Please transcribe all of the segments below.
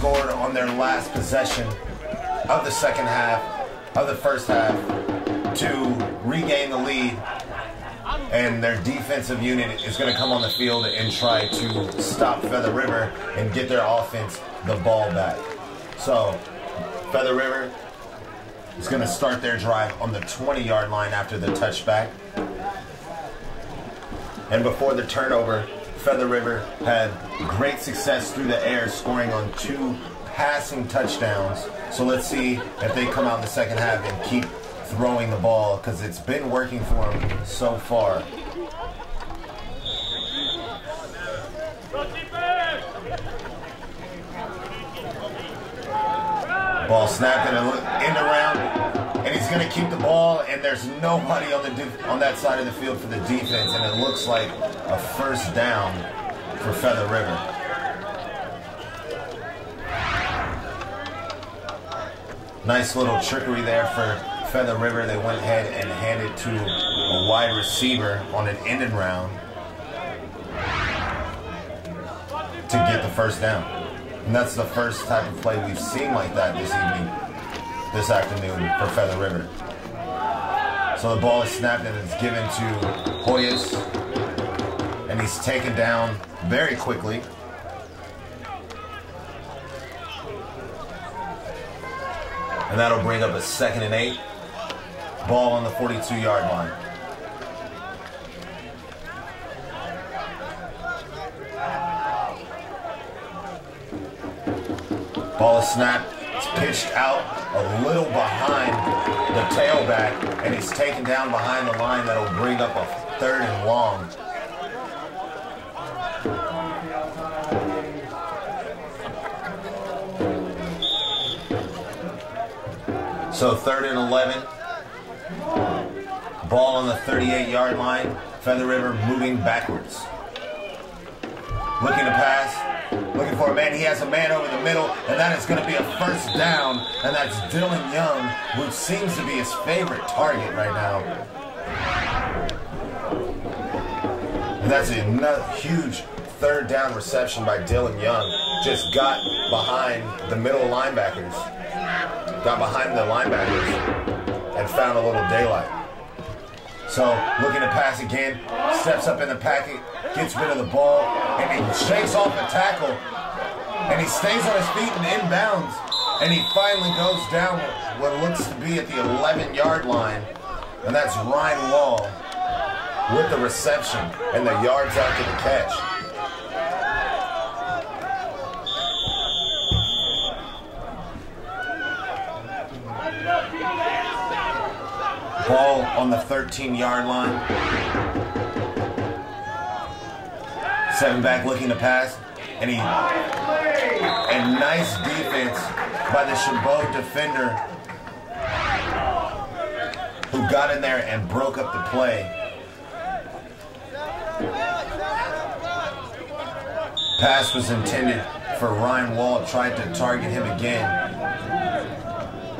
scored on their last possession of the second half, of the first half, to regain the lead. And their defensive unit is going to come on the field and try to stop Feather River and get their offense the ball back. So, Feather River is going to start their drive on the 20-yard line after the touchback. And before the turnover, Feather River had great success through the air, scoring on 2 passing touchdowns. So let's see if they come out in the second half and keep throwing the ball, because it's been working for them so far. Ball snapped in the end around, and he's going to keep the ball, and there's nobody on that side of the field for the defense, and it looks like a first down for Feather River. Nice little trickery there for Feather River. They went ahead and handed to a wide receiver on an end and round to get the first down. And that's the first type of play we've seen like that this afternoon for Feather River. So the ball is snapped and it's given to Hoyas, and he's taken down very quickly. And that'll bring up a 2nd and 8. Ball on the 42-yard line. Ball is snapped. It's pitched out a little behind the tailback, and he's taken down behind the line. That'll bring up a 3rd and long. So 3rd and 11. Ball on the 38-yard line. Feather River moving backwards. Looking to pass. Looking for a man. He has a man over the middle, and that is going to be a first down. And that's Dylan Young, who seems to be his favorite target right now. And that's a huge 3rd down reception by Dylan Young. Just got behind the middle linebackers. Got behind the linebackers and found a little daylight. So, looking to pass again, steps up in the packet, gets rid of the ball, and he shakes off the tackle, and he stays on his feet and inbounds, and he finally goes down what looks to be at the 11-yard line, and that's Ryan Wall with the reception and the yards after the catch. Ball on the 13-yard line. 7 back looking to pass, and nice defense by the CHABOT defender, who got in there and broke up the play. Pass was intended for Ryan Wall, tried to target him again,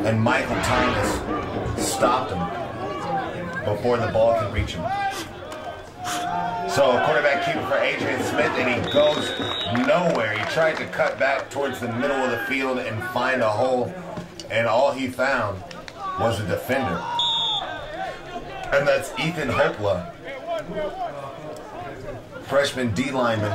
and Michael Thomas stopped him before the ball can reach him. So quarterback keeper for Adrian Smith, and he goes nowhere. He tried to cut back towards the middle of the field and find a hole, and all he found was a defender. And that's Ethan Hopla, freshman D lineman.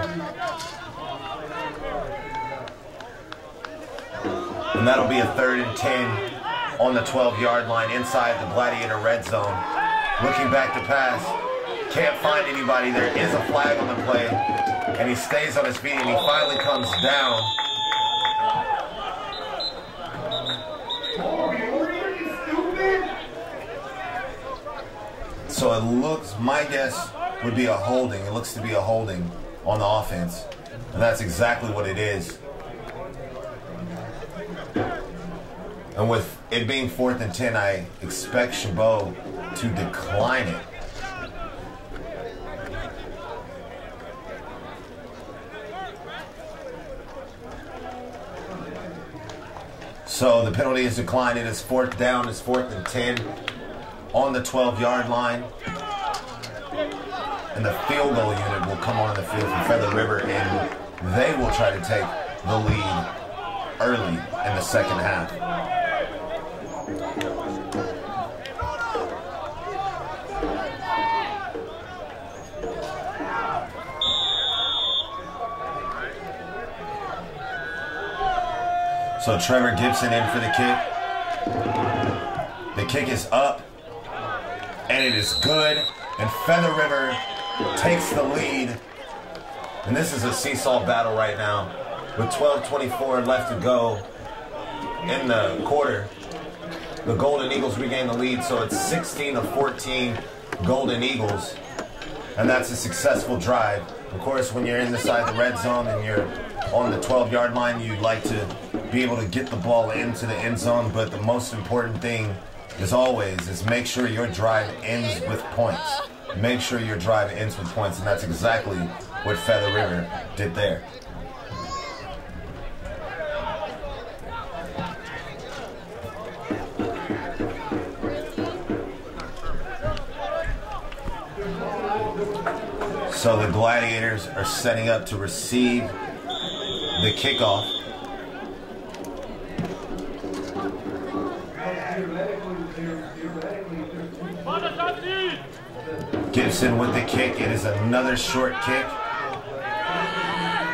And that'll be a 3rd and 10 on the 12-yard line inside the Gladiator red zone. Looking back to pass. Can't find anybody. There is a flag on the play. And he stays on his feet, and he finally comes down. So it looks, my guess would be a holding. It looks to be a holding on the offense. And that's exactly what it is. And with it being 4th and 10, I expect CHABOT to decline it. So the penalty is declined. It is 4th down. It's 4th and 10 on the 12-yard line. And the field goal unit will come on the field from Feather River, and they will try to take the lead early in the second half. So Trevor Gibson in for the kick. The kick is up, and it is good. And Feather River takes the lead. And this is a seesaw battle right now. With 12:24 left to go in the quarter, the Golden Eagles regain the lead. So it's 16-14 Golden Eagles. And that's a successful drive. Of course, when you're inside the red zone and you're on the 12-yard line, you'd like to be able to get the ball into the end zone. But the most important thing, as always, is make sure your drive ends with points. Make sure your drive ends with points. And that's exactly what Feather River did there. So the Gladiators are setting up to receive the kickoff. Gibson with the kick. It is another short kick.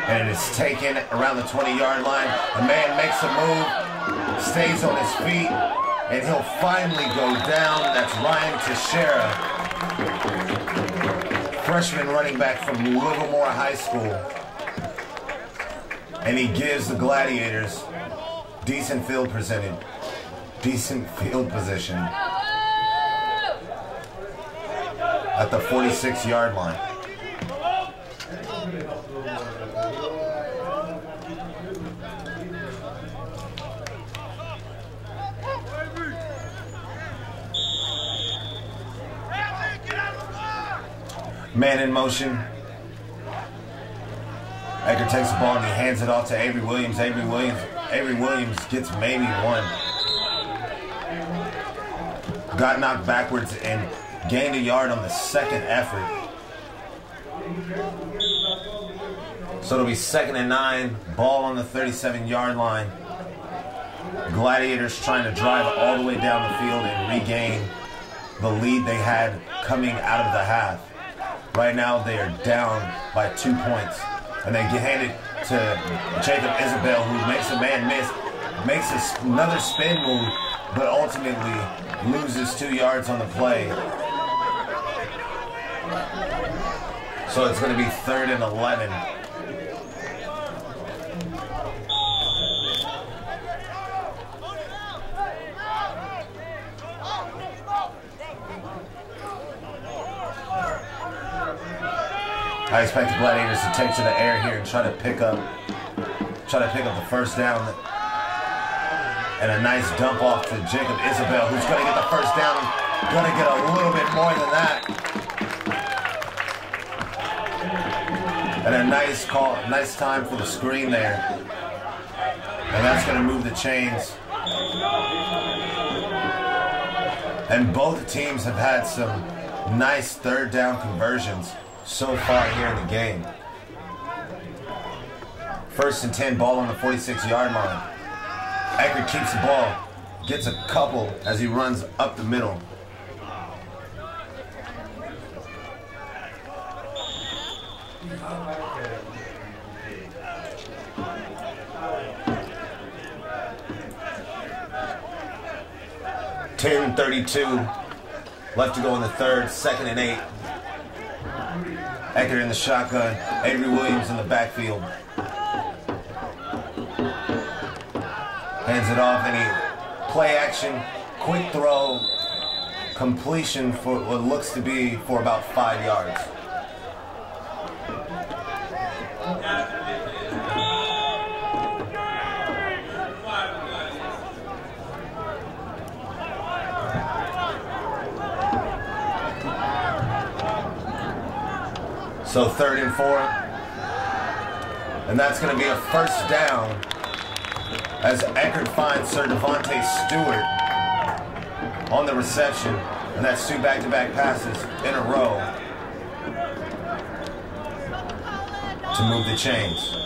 And it is taken around the 20-yard line. The man makes a move, stays on his feet, and he'll finally go down. That's Ryan Teixeira, freshman running back from Livermore High School. And he gives the Gladiators decent field position at the 46-yard line. Man in motion. Edgar takes the ball and he hands it off to Avery Williams. Avery Williams gets maybe one. Got knocked backwards and gained a yard on the second effort. So it'll be 2nd and 9. Ball on the 37-yard line. Gladiators trying to drive all the way down the field and regain the lead they had coming out of the half. Right now they are down by 2 points. And they hand it to Jacob Isabel, who makes a man miss, makes another spin move, but ultimately loses 2 yards on the play. So it's going to be 3rd and 11. I expect the Gladiators to take to the air here and try to pick up the first down. And a nice dump off to Jacob Isabel, who's going to get the first down. Going to get a little bit more than that. And a nice call, nice time for the screen there. And that's going to move the chains. And both teams have had some nice 3rd down conversions so far here in the game. 1st and 10, ball on the 46-yard line. Eckert keeps the ball, gets a couple as he runs up the middle. .32 left to go in the 3rd, 2nd and 8. Eckert in the shotgun, Avery Williams in the backfield. Hands it off, and he play action, quick throw, completion for what looks to be for about 5 yards. So 3rd and 4, and that's going to be a first down as Eckert finds Sir Devontae Stewart on the reception, and that's 2 back-to-back passes in a row to move the chains.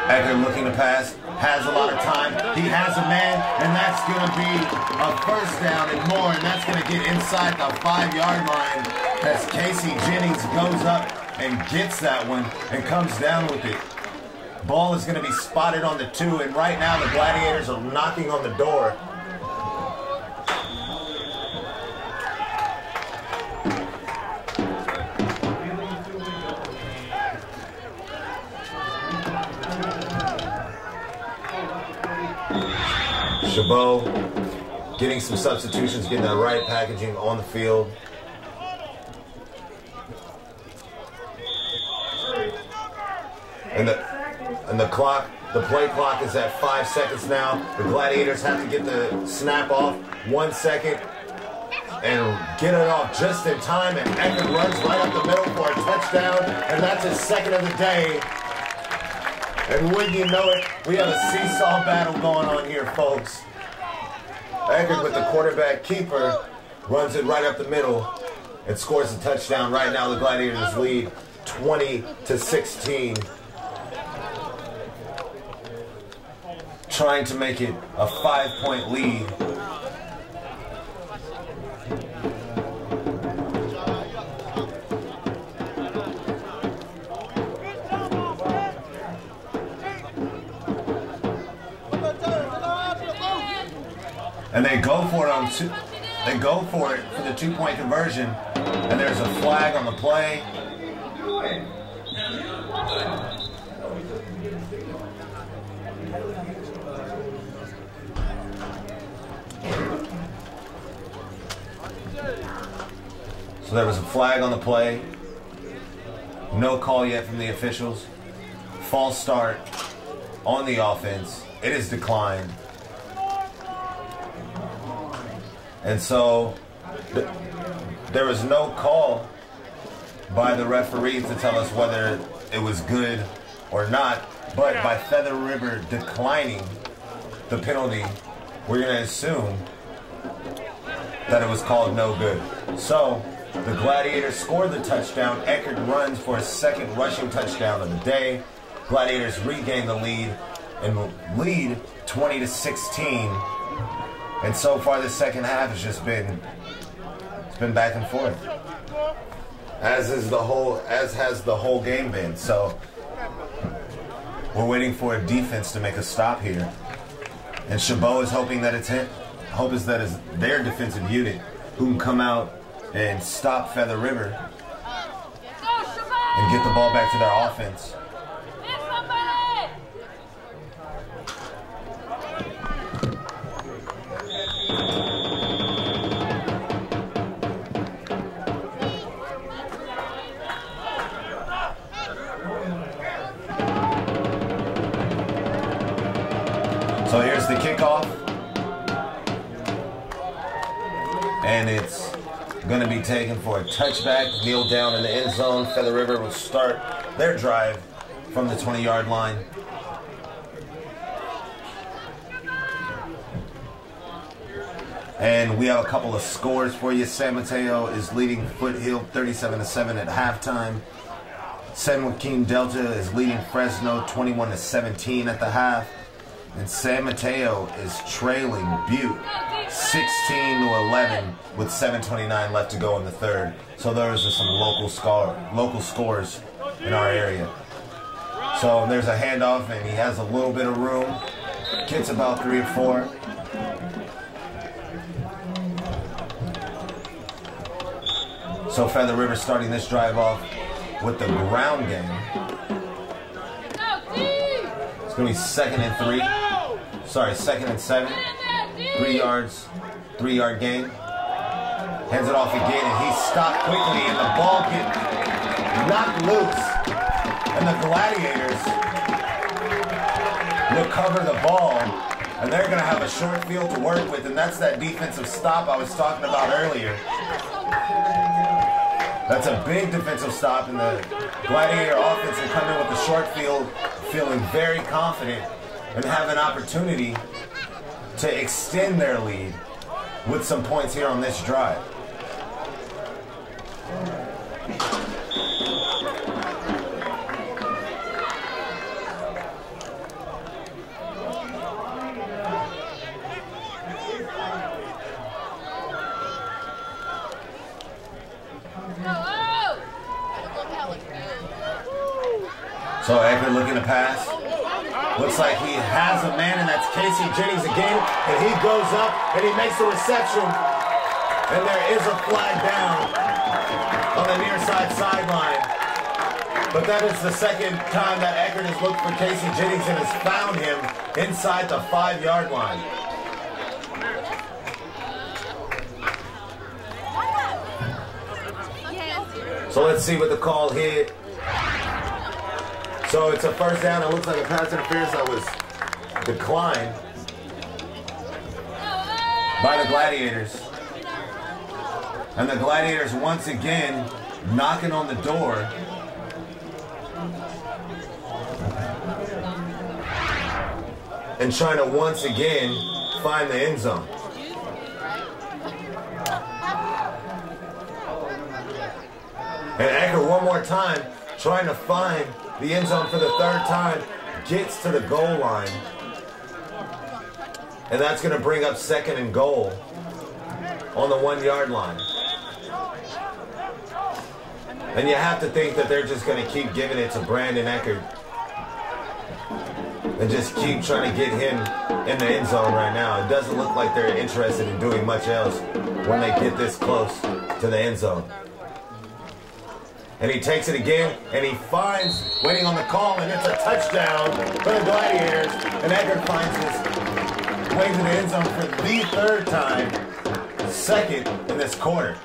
Eckert looking to pass, has a lot of time. He has a man, and that's going to be a first down and more, and that's going to get inside the 5-yard line as Casey Jennings goes up and gets that one and comes down with it. Ball is going to be spotted on the 2, and right now the Gladiators are knocking on the door. CHABOT getting some substitutions, getting the right packaging on the field. And the clock, the play clock is at 5 seconds now. The Gladiators have to get the snap off 1 second and get it off just in time. And Eckert runs right up the middle for a touchdown, and that's his second of the day. And wouldn't you know it, we have a seesaw battle going on here, folks. Eckert with the quarterback keeper runs it right up the middle and scores a touchdown. Right now the Gladiators lead 20-16. Trying to make it a 5-point lead. And they go for it on two. They go for it for the 2-point conversion, and there's a flag on the play. So there was a flag on the play. No call yet from the officials. False start on the offense. It is declined. And so there was no call by the referees to tell us whether it was good or not. But by Feather River declining the penalty, we're going to assume that it was called no good. So the Gladiators scored the touchdown. Eckert runs for his second rushing touchdown of the day. Gladiators regain the lead and lead 20-16. And so far, the second half has just been, it's been back and forth, as has the whole game been. So we're waiting for a defense to make a stop here, and CHABOT is hoping that it's him. Hope is that it's their defensive unit who can come out and stop Feather River and get the ball back to their offense. So here's the kickoff, and it's going to be taken for a touchback. Kneel down in the end zone. Feather River will start their drive from the 20-yard line. And we have a couple of scores for you. San Mateo is leading Foothill 37-7 at halftime. San Joaquin Delta is leading Fresno 21-17 at the half. And San Mateo is trailing Butte 16-11 with 7:29 left to go in the third. So there's just some local scores in our area. So there's a handoff, and he has a little bit of room. Gets about 3 or 4. So Feather River starting this drive off with the ground game. It's going to be 2nd and 3. Sorry, 2nd and 7. 3 yards, 3-yard gain. Hands it off again, and he's stopped quickly, and the ball gets knocked loose. And the Gladiators recover the ball, and they're going to have a short field to work with, and that's that defensive stop I was talking about earlier. That's a big defensive stop, and the Gladiator offense will come in with the short field, feeling very confident and have an opportunity to extend their lead with some points here on this drive. So Eckert looking to pass. Looks like he has a man, and that's Casey Jennings again. And he goes up, and he makes the reception. And there is a flag down on the near side sideline. But that is the second time that Eckert has looked for Casey Jennings and has found him inside the 5-yard line. So let's see what the call hit. So it's a first down. It looks like a pass interference that was declined by the Gladiators. And the Gladiators once again knocking on the door. And trying to once again find the end zone. And Eckert one more time trying to find the end zone for the third time. Gets to the goal line. And that's going to bring up 2nd and goal on the 1-yard line. And you have to think that they're just going to keep giving it to Brandon Eckert. And just keep trying to get him in the end zone right now. It doesn't look like they're interested in doing much else when they get this close to the end zone. And he takes it again, and he finds, waiting on the call, and it's a touchdown for the Gladiators. And Eckert finds his way to the end zone for the 3rd time, 2nd in this quarter.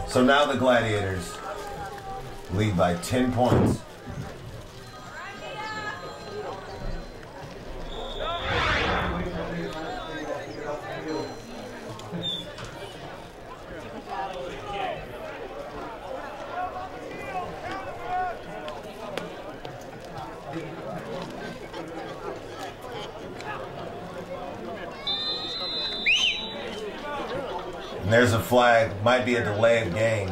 So now the Gladiators lead by 10 points. And there's a flag, might be a delay of game.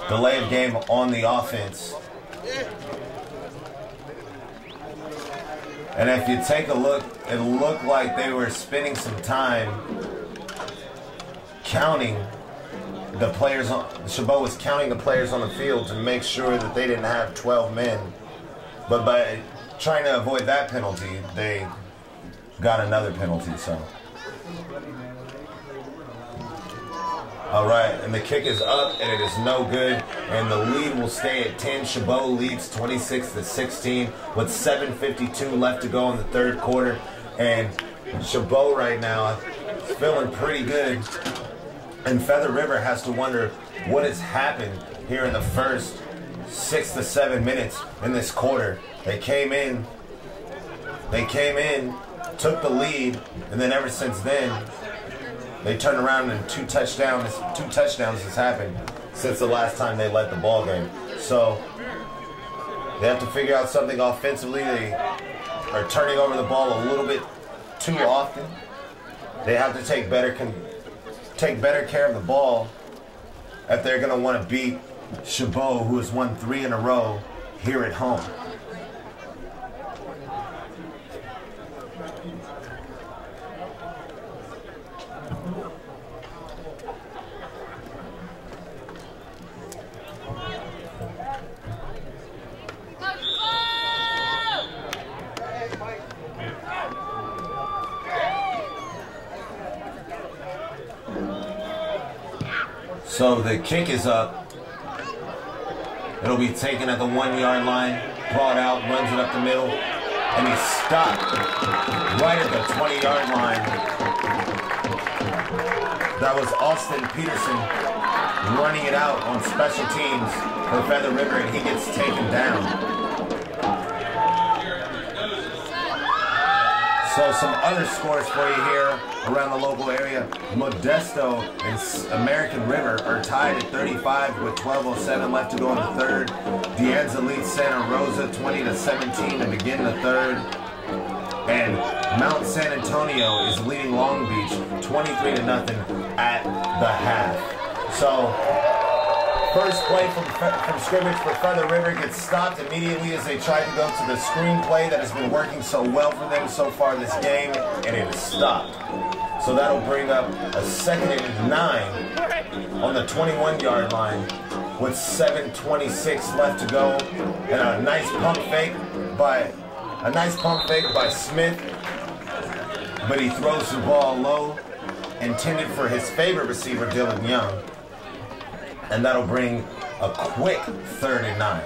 Delay of game on the offense. And if you take a look, it looked like they were spending some time counting the players. Chabot was counting the players on the field to make sure that they didn't have 12 men. But by trying to avoid that penalty, they got another penalty. So. All right, and the kick is up, and it is no good, and the lead will stay at 10. Chabot leads 26-16 with 7:52 left to go in the 3rd quarter, and Chabot right now is feeling pretty good, and Feather River has to wonder what has happened here in the first 6 to 7 minutes in this quarter. They came in, took the lead, and then ever since then, they turned around and two touchdowns has happened since the last time they led the ball game. So they have to figure out something offensively. They are turning over the ball a little bit too often. They have to take better care of the ball if they're going to want to beat Chabot, who has won 3 in a row here at home. So the kick is up. It'll be taken at the 1-yard line, brought out, runs it up the middle, and he's stopped right at the 20-yard line. That was Austin Peterson running it out on special teams for Feather River, and he gets taken down. So some other scores for you here around the local area. Modesto and American River are tied at 35 with 12:07 left to go in the 3rd. Dianza leads Santa Rosa 20-17 to begin the 3rd. And Mount San Antonio is leading Long Beach 23-0 at the half. So first play from scrimmage for Feather River gets stopped immediately as they try to go to the screen play that has been working so well for them so far this game, and it is stopped. So that'll bring up a 2nd and 9 on the 21-yard line with 7:26 left to go, and a nice pump fake by Smith, but he throws the ball low, intended for his favorite receiver, Dylan Young, and that'll bring a quick 3rd and 9.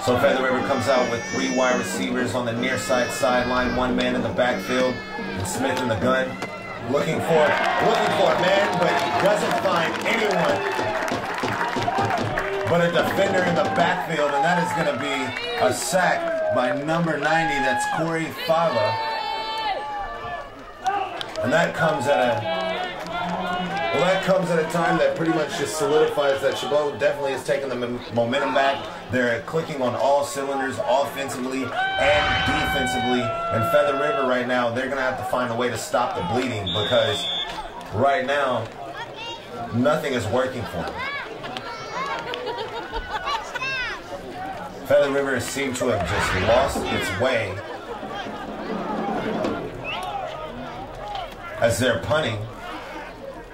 So Feather River comes out with 3 wide receivers on the near side sideline, 1 man in the backfield, and Smith in the gun, looking for a man, but he doesn't find anyone but a defender in the backfield, and that is going to be a sack by number 90. That's Corey Fava, and that comes at a time that pretty much just solidifies that CHABOT definitely has taken the momentum back. They're clicking on all cylinders offensively and defensively. And Feather River right now, they're going to have to find a way to stop the bleeding, because right now, nothing is working for them. Feather River seems to have just lost its way as they're punting.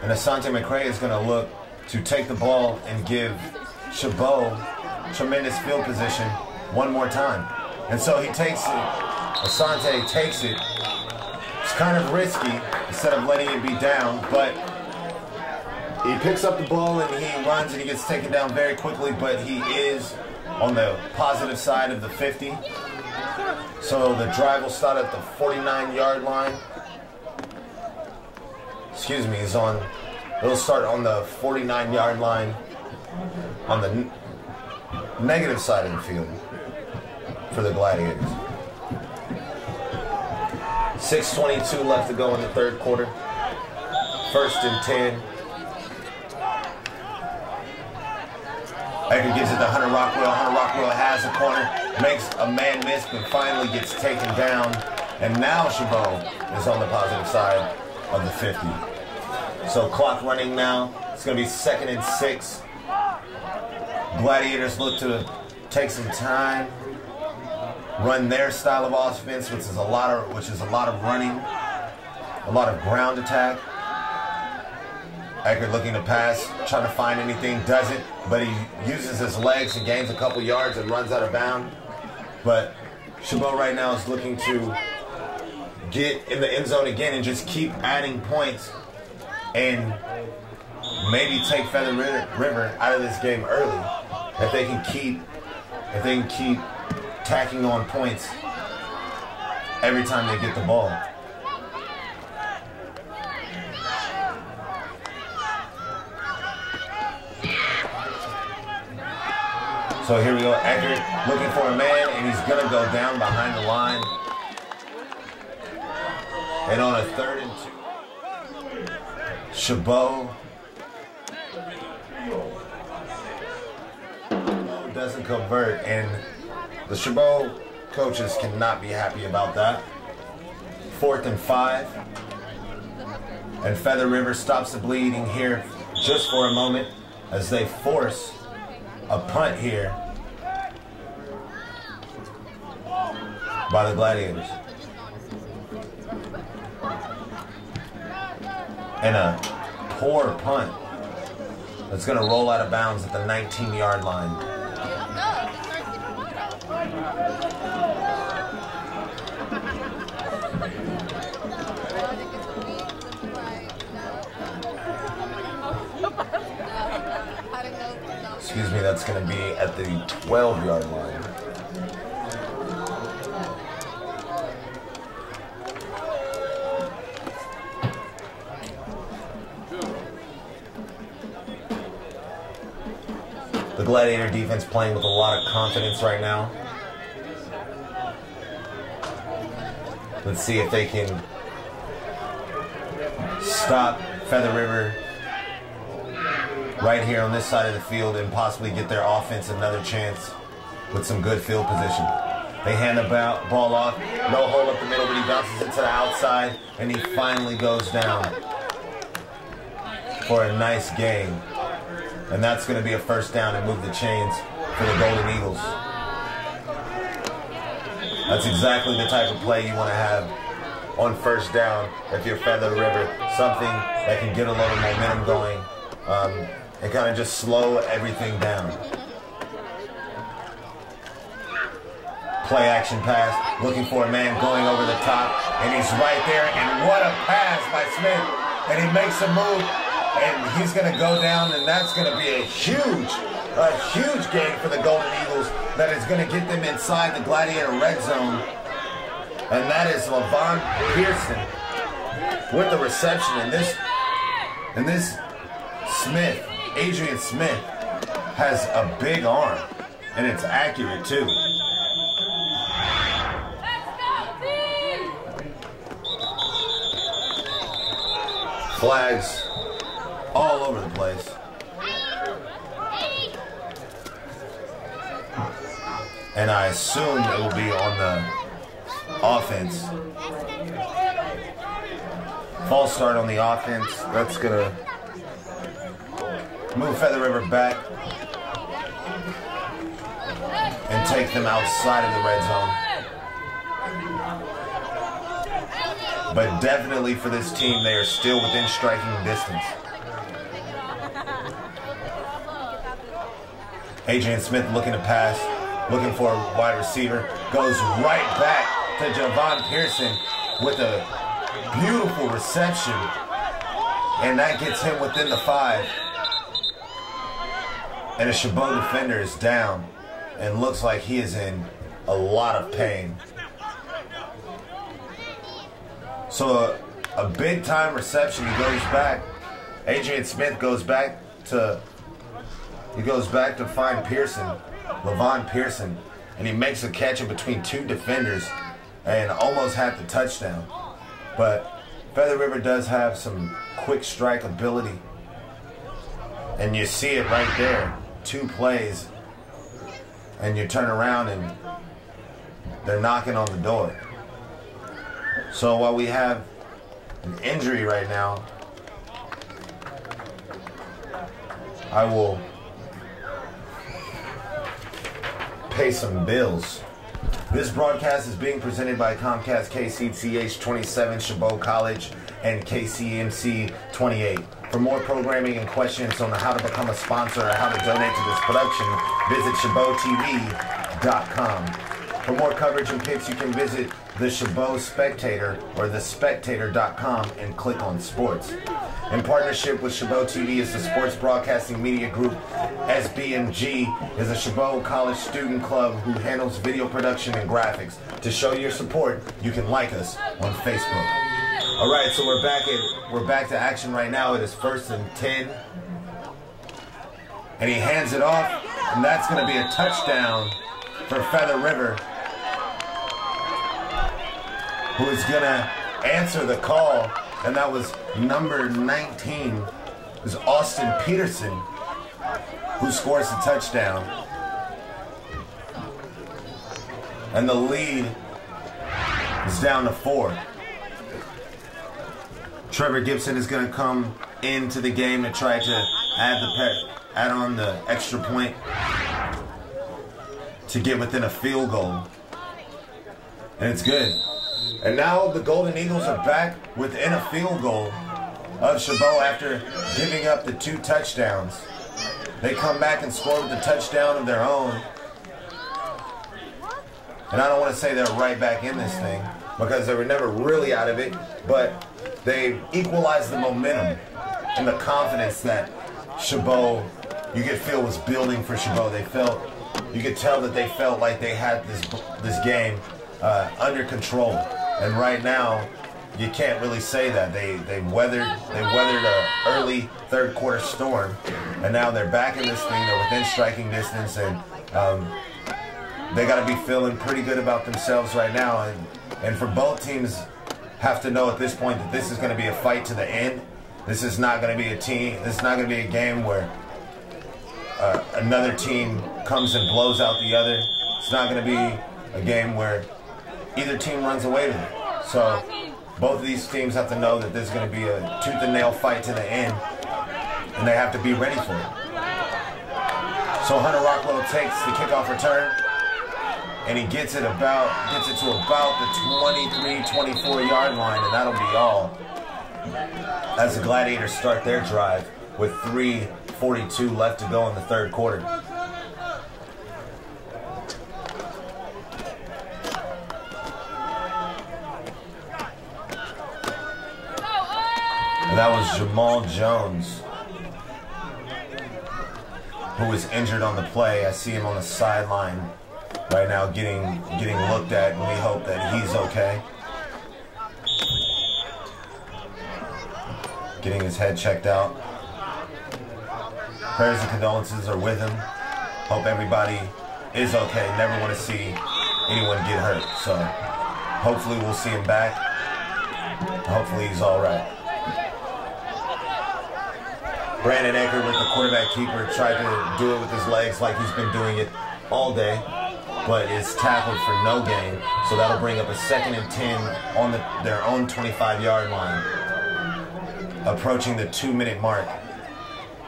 And Asante McCray is going to look to take the ball and give CHABOT tremendous field position one more time. And so he takes it. Asante takes it. It's kind of risky instead of letting it be down, but he picks up the ball and he runs and he gets taken down very quickly, but he is on the positive side of the 50. So the drive will start at the 49-yard line. Excuse me, it'll start on the 49-yard line on the negative side of the field for the Gladiators. 6:22 left to go in the 3rd quarter. 1st and 10. Edgar gives it to Hunter Rockwell. Hunter Rockwell has the corner, makes a man miss, but finally gets taken down. And now CHABOT is on the positive side of the 50. So clock running now. It's going to be 2nd and 6. Gladiators look to take some time, run their style of offense, which is a lot of running, a lot of ground attack. Eckert looking to pass, trying to find anything, doesn't, but he uses his legs and gains a couple yards and runs out of bounds. But CHABOT right now is looking to get in the end zone again and just keep adding points and maybe take Feather River out of this game early. If they can keep tacking on points every time they get the ball. So here we go, Eckert looking for a man, and he's gonna go down behind the line. And on a 3rd and 2, CHABOT doesn't convert, and the CHABOT coaches cannot be happy about that. 4th and 5, and Feather River stops the bleeding here just for a moment as they force a punt here by the Gladiators. And a poor punt that's going to roll out of bounds at the 19-yard line. Excuse me, that's going to be at the 12-yard line. The Gladiator defense playing with a lot of confidence right now. Let's see if they can stop Feather River right here on this side of the field and possibly get their offense another chance with some good field position. They hand the ball off, no hole up the middle, but he bounces it to the outside, and he finally goes down for a nice gain. And that's going to be a first down and move the chains for the Golden Eagles. That's exactly the type of play you want to have on first down if you're Feather River. Something that can get a little momentum going and kind of just slow everything down. Play action pass, looking for a man going over the top, and he's right there, and what a pass by Smith. And he makes a move, and he's going to go down, and that's going to be a huge gain for the Golden Eagles that is going to get them inside the Gladiator red zone. And that is Levon Pearson with the reception. And this Smith, Adrian Smith, has a big arm, and it's accurate too. Flags all over the place. And I assume it will be on the offense. False start on the offense. That's going to move Feather River back and take them outside of the red zone. But definitely for this team, they are still within striking distance. Adrian Smith looking to pass, looking for a wide receiver, goes right back to Javon Pearson with a beautiful reception, and that gets him within the 5. And a Chabot defender is down and looks like he is in a lot of pain. So a big time reception. He goes back. Adrian Smith goes back to find Pearson, Levon Pearson, and he makes a catch in between 2 defenders and almost had the touchdown. But Feather River does have some quick strike ability, and you see it right there. 2 plays, and you turn around and they're knocking on the door. So while we have an injury right now, I will pay some bills. This broadcast is being presented by Comcast KCTH 27 Chabot College and KCMC 28. For more programming and questions on how to become a sponsor or how to donate to this production, visit ChabotTV.com. For more coverage and picks, you can visit the Chabot Spectator or thespectator.com and click on sports. In partnership with Chabot TV is the Sports Broadcasting Media Group. SBMG is a Chabot College student club who handles video production and graphics. To show your support, you can like us on Facebook. All right, so we're back to action right now. It is 1st and 10, and he hands it off, and that's going to be a touchdown for Feather River, who is going to answer the call, and that was number 19, is Austin Peterson, who scores the touchdown. And the lead is down to 4. Trevor Gibson is going to come into the game to try to add on the extra point to get within a field goal. And it's good. And now the Golden Eagles are back within a field goal of Chabot after giving up the 2 touchdowns. They come back and score with the touchdown of their own. And I don't want to say they're right back in this thing because they were never really out of it, but they equalized the momentum and the confidence that Chabot, you could feel, was building for Chabot. You could tell that they felt like they had this game under control. And right now, you can't really say that. They weathered an early 3rd quarter storm, and now they're back in this thing. They're within striking distance, and they got to be feeling pretty good about themselves right now. And for both teams, have to know at this point that this is going to be a fight to the end. This is not going to be a team. This is not going to be a game where another team comes and blows out the other. It's not going to be a game where either team runs away with it. So both of these teams have to know that this is going to be a tooth and nail fight to the end, and they have to be ready for it. So Hunter Rockwell takes the kickoff return, And he gets it to about the 23, 24 yard line, and that'll be all. As the Gladiators start their drive with 3:42 left to go in the third quarter. And that was Jamal Jones, who was injured on the play. I see him on the sideline right now getting looked at, and we hope that he's okay. Getting his head checked out. Prayers and condolences are with him. Hope everybody is okay. Never want to see anyone get hurt. So hopefully we'll see him back. Hopefully he's all right. Brandon Eckert with the quarterback keeper tried to do it with his legs like he's been doing it all day, but is tackled for no gain. So that'll bring up a 2nd and 10 on their own 25-yard line, approaching the 2-minute mark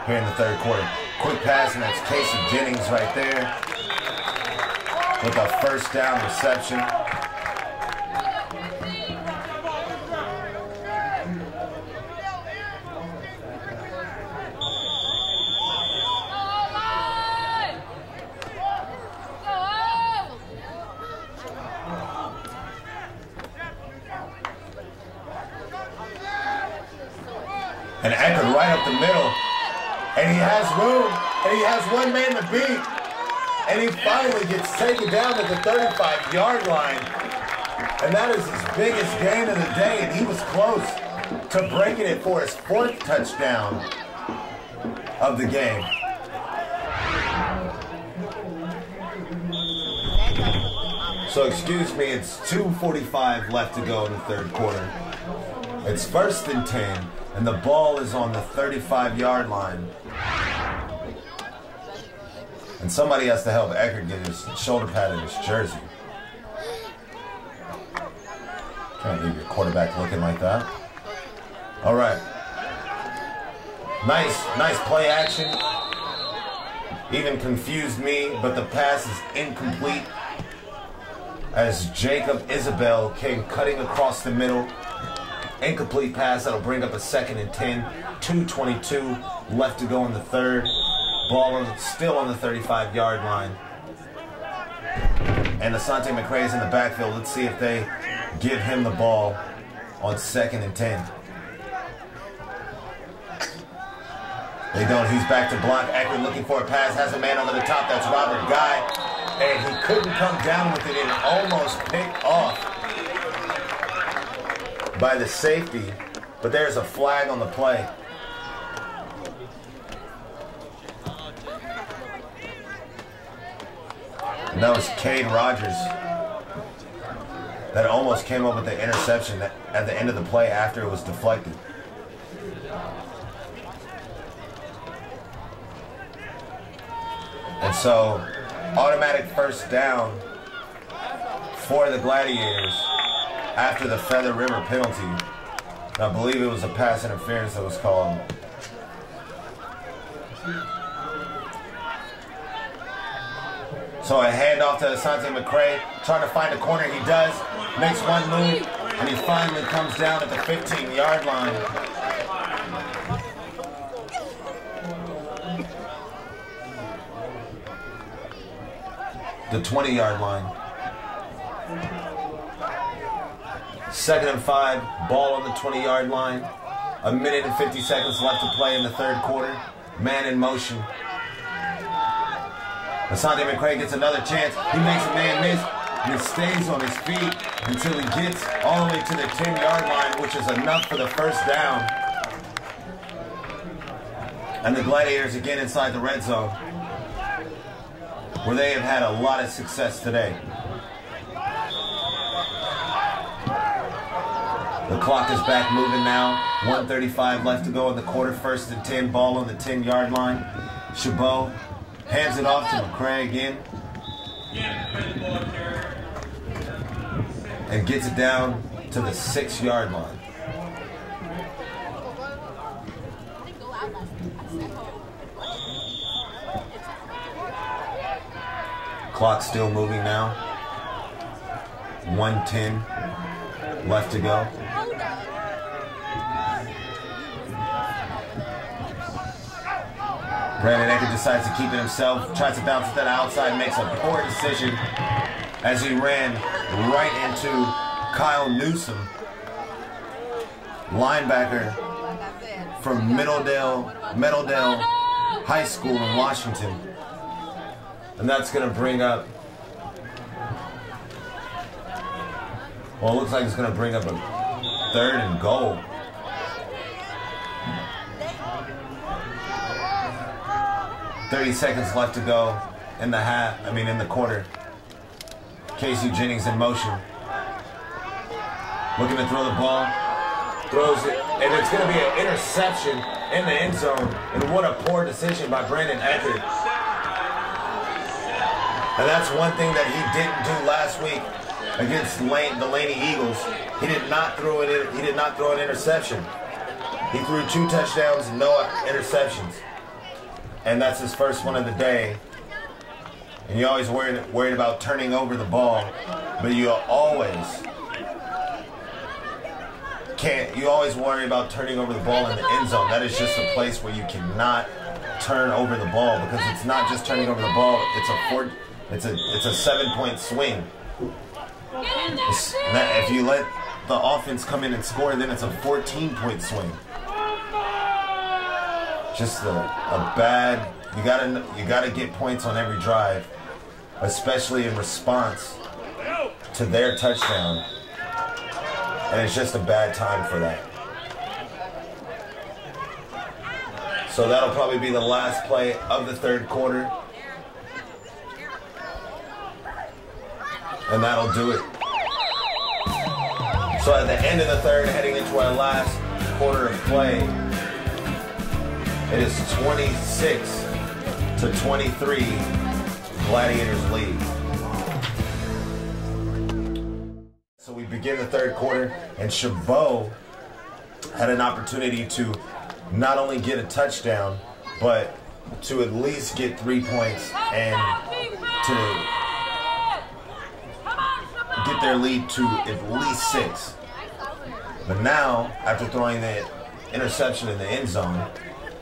here in the third quarter. Quick pass, and that's Casey Jennings right there with a first down reception. And Eckert right up the middle. And he has room. And he has one man to beat. And he finally gets taken down at the 35-yard line. And that is his biggest gain of the day. And he was close to breaking it for his 4th touchdown of the game. So excuse me, it's 2:45 left to go in the third quarter. It's 1st and 10. And the ball is on the 35-yard line. And somebody has to help Eckert get his shoulder pad in his jersey. Can't leave your quarterback looking like that. All right. Nice play action. Even confused me, but the pass is incomplete as Jacob Isabel came cutting across the middle. Incomplete pass that'll bring up a 2nd and 10. 2:22 left to go in the third. Ball still on the 35-yard line. And Asante McCray is in the backfield. Let's see if they give him the ball on 2nd and 10. They don't. He's back to block. Eckert looking for a pass. Has a man over the top. That's Robert Guy. And he couldn't come down with it and almost picked off by the safety, but there's a flag on the play. And that was Cade Rogers that almost came up with the interception at the end of the play after it was deflected. And so, automatic first down for the Gladiators after the Feather River penalty. I believe it was a pass interference that was called. So a handoff to Asante McCray, trying to find a corner. He does, makes one move, and he finally comes down at the 15-yard line. The 20-yard line. 2nd and 5, ball on the 20-yard line. 1 minute and 50 seconds left to play in the third quarter. Man in motion. Asante McCray gets another chance. He makes a man miss, and he stays on his feet until he gets all the way to the 10-yard line, which is enough for the first down. And the Gladiators again inside the red zone, where they have had a lot of success today. The clock is back moving now. 1:35 left to go in the quarter. 1st and 10, ball on the 10-yard line. CHABOT hands it off to McCray again. And gets it down to the 6-yard line. Clock still moving now. 1:10 left to go. Brandon Ecker decides to keep it himself, tries to bounce it to the outside, makes a poor decision as he ran right into Kyle Newsom, linebacker from Middledale High School in Washington. And that's going to bring up, well, it looks like it's going to bring up a 3rd and goal. "30 seconds left to go in the quarter. Casey Jennings in motion. Looking to throw the ball. Throws it, and it's going to be an interception in the end zone. And what a poor decision by Brandon Ecker. And that's one thing that he didn't do last week against the Laney Eagles. He did not throw an interception. He threw 2 touchdowns and no interceptions. And that's his first one of the day. And you're always worried about turning over the ball, but you always worry about turning over the ball in the end zone. That is just a place where you cannot turn over the ball, because it's not just turning over the ball. It's a 7-point swing. If you let the offense come in and score, then it's a 14-point swing. Just a bad. You gotta get points on every drive, especially in response to their touchdown. And it's just a bad time for that. So that'll probably be the last play of the 3rd quarter. And that'll do it. So at the end of the 3rd, heading into our last quarter of play, it is 26-23, Gladiators lead. So we begin the 3rd quarter, and CHABOT had an opportunity to not only get a touchdown, but to at least get 3 points and to get their lead to at least 6. But now, after throwing the interception in the end zone,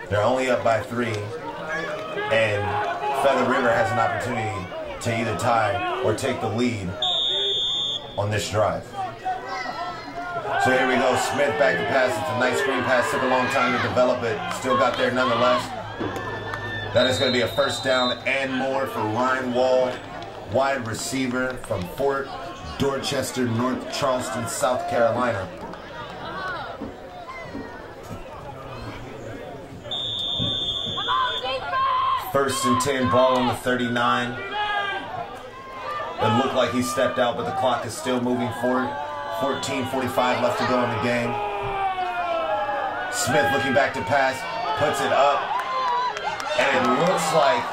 they're only up by 3, and Feather River has an opportunity to either tie or take the lead on this drive. So here we go. Smith back to pass. It's a nice screen pass. Took a long time to develop, but still got there nonetheless. That is going to be a 1st down and more for Ryan Wall, wide receiver from Fort Dorchester, North Charleston, South Carolina. First and 10, ball on the 39. It looked like he stepped out, but the clock is still moving forward. 14:45 left to go in the game. Smith looking back to pass, puts it up, and it looks like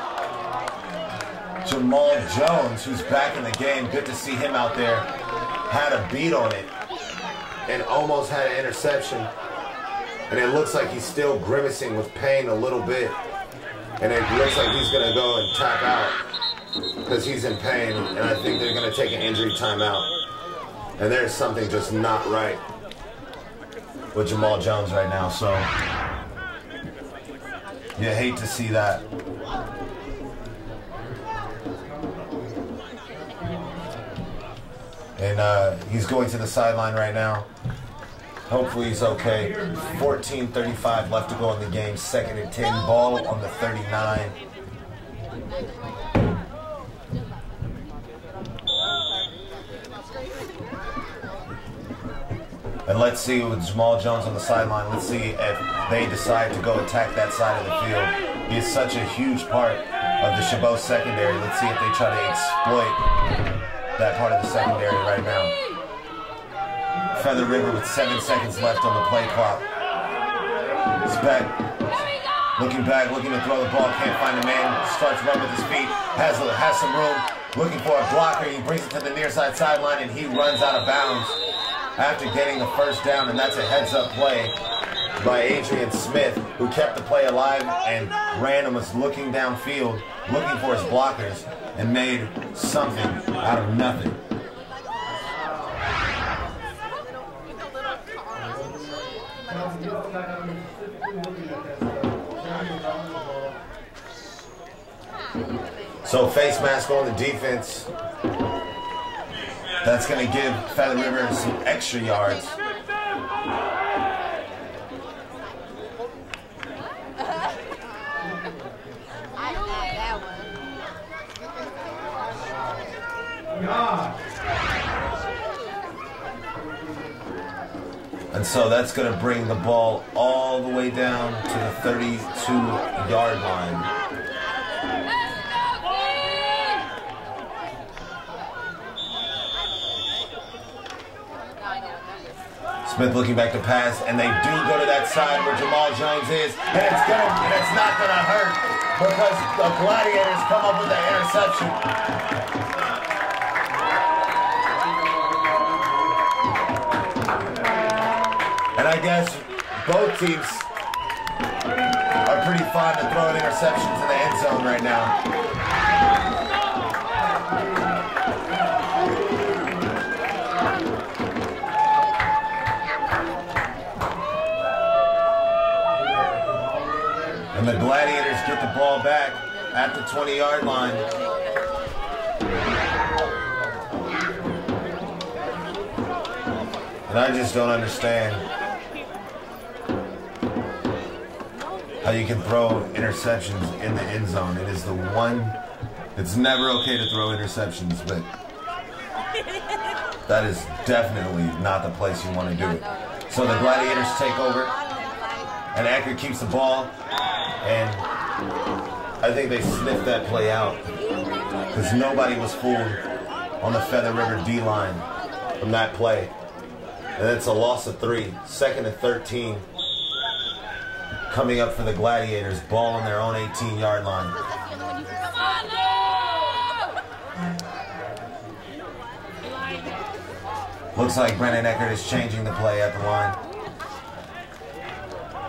Jamal Jones, who's back in the game, good to see him out there, had a beat on it and almost had an interception. And it looks like he's still grimacing with pain a little bit. And it looks like he's going to go and tap out because he's in pain, and I think they're going to take an injury timeout. And there's something just not right with Jamal Jones right now, so you hate to see that. And he's going to the sideline right now. Hopefully he's okay. 14:35 left to go in the game. 2nd and 10. Ball on the 39. And let's see with Jamal Jones on the sideline. Let's see if they decide to go attack that side of the field. He is such a huge part of the CHABOT secondary. Let's see if they try to exploit that part of the secondary right now. Feather River with 7 seconds left on the play clock. He's back, looking to throw the ball, can't find a man, starts running with his feet, has some room, looking for a blocker. He brings it to the near side sideline, and he runs out of bounds after getting the 1st down, and that's a heads-up play by Adrian Smith, who kept the play alive and ran and was looking downfield, looking for his blockers, and made something out of nothing. So face mask on the defense. That's going to give Feather River some extra yards. And so that's going to bring the ball all the way down to the 32-yard line. Smith looking back to pass, and they do go to that side where Jamal Jones is, and it's not gonna hurt because the Gladiators come up with the interception. And I guess both teams are pretty fond of throwing interceptions in the end zone right now. And the Gladiators get the ball back at the 20-yard line. And I just don't understand how you can throw interceptions in the end zone. It is the one, it's never okay to throw interceptions, but that is definitely not the place you want to do it. So the Gladiators take over, and Eckert keeps the ball. And I think they sniffed that play out because nobody was fooled on the Feather River D-line from that play. And it's a loss of 3. 2nd and 13. Coming up for the Gladiators. Ball on their own 18-yard line. Looks like Brendan Eckert is changing the play at the line.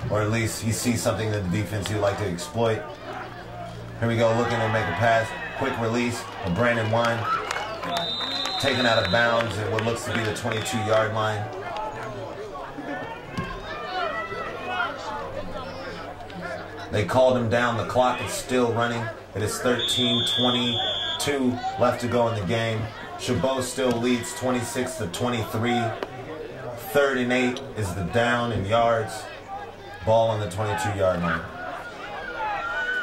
Or at least he sees something that the defense he would like to exploit. Here we go, looking to make a pass. Quick release of Brandon Wine. Taken out of bounds at what looks to be the 22-yard line. They called him down. The clock is still running. It is 13:22 left to go in the game. Chabot still leads 26-23. 3rd and 8 is the down in yards. Ball on the 22-yard line.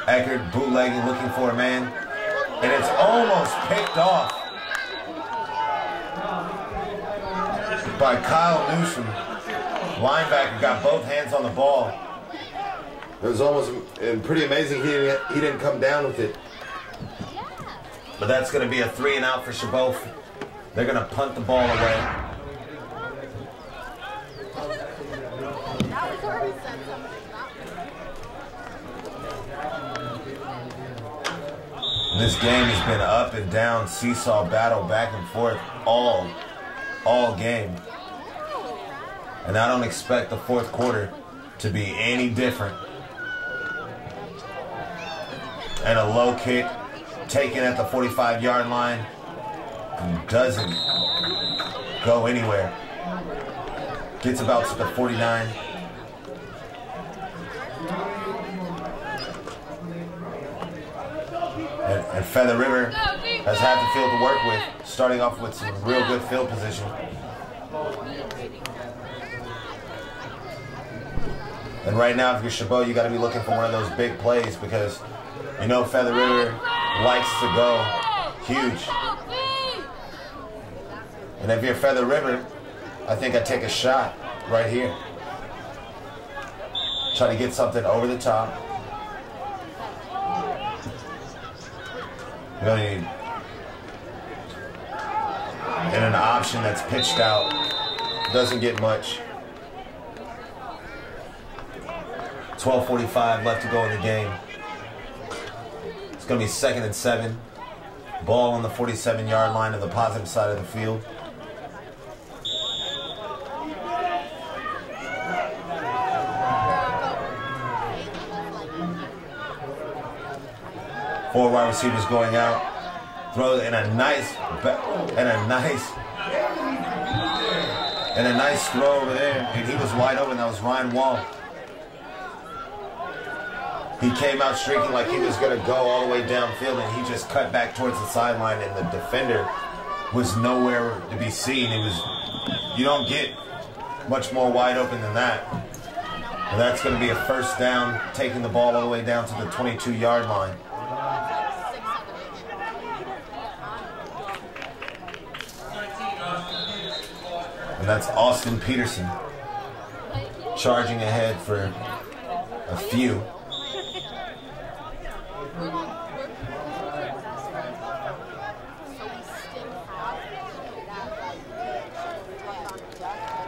Eckert bootlegging, looking for a man. And it's almost picked off by Kyle Newsom. Linebacker got both hands on the ball. It was almost pretty amazing he didn't come down with it. But that's going to be a 3 and out for Chabot. They're going to punt the ball away. This game has been up and down, seesaw battle, back and forth all game. And I don't expect the 4th quarter to be any different. And a low kick taken at the 45-yard line and doesn't go anywhere. Gets about to the 49. And Feather River has had the field to work with, starting off with some real good field position. And right now, if you're Chabot, you got to be looking for one of those big plays because you know Feather River likes to go huge. And if you're Feather River, I think I'd take a shot right here. Try to get something over the top. You really need and an option that's pitched out. Doesn't get much. 12:45 left to go in the game. It's going to be 2nd and 7. Ball on the 47-yard line of the positive side of the field. Four wide receivers going out. Throws in a nice throw over there, and he was wide open. That was Ryan Wall. He came out streaking like he was going to go all the way downfield, and he just cut back towards the sideline, and the defender was nowhere to be seen. It was, you don't get much more wide open than that. And that's going to be a first down, taking the ball all the way down to the 22-yard line. And that's Austin Peterson charging ahead for a few.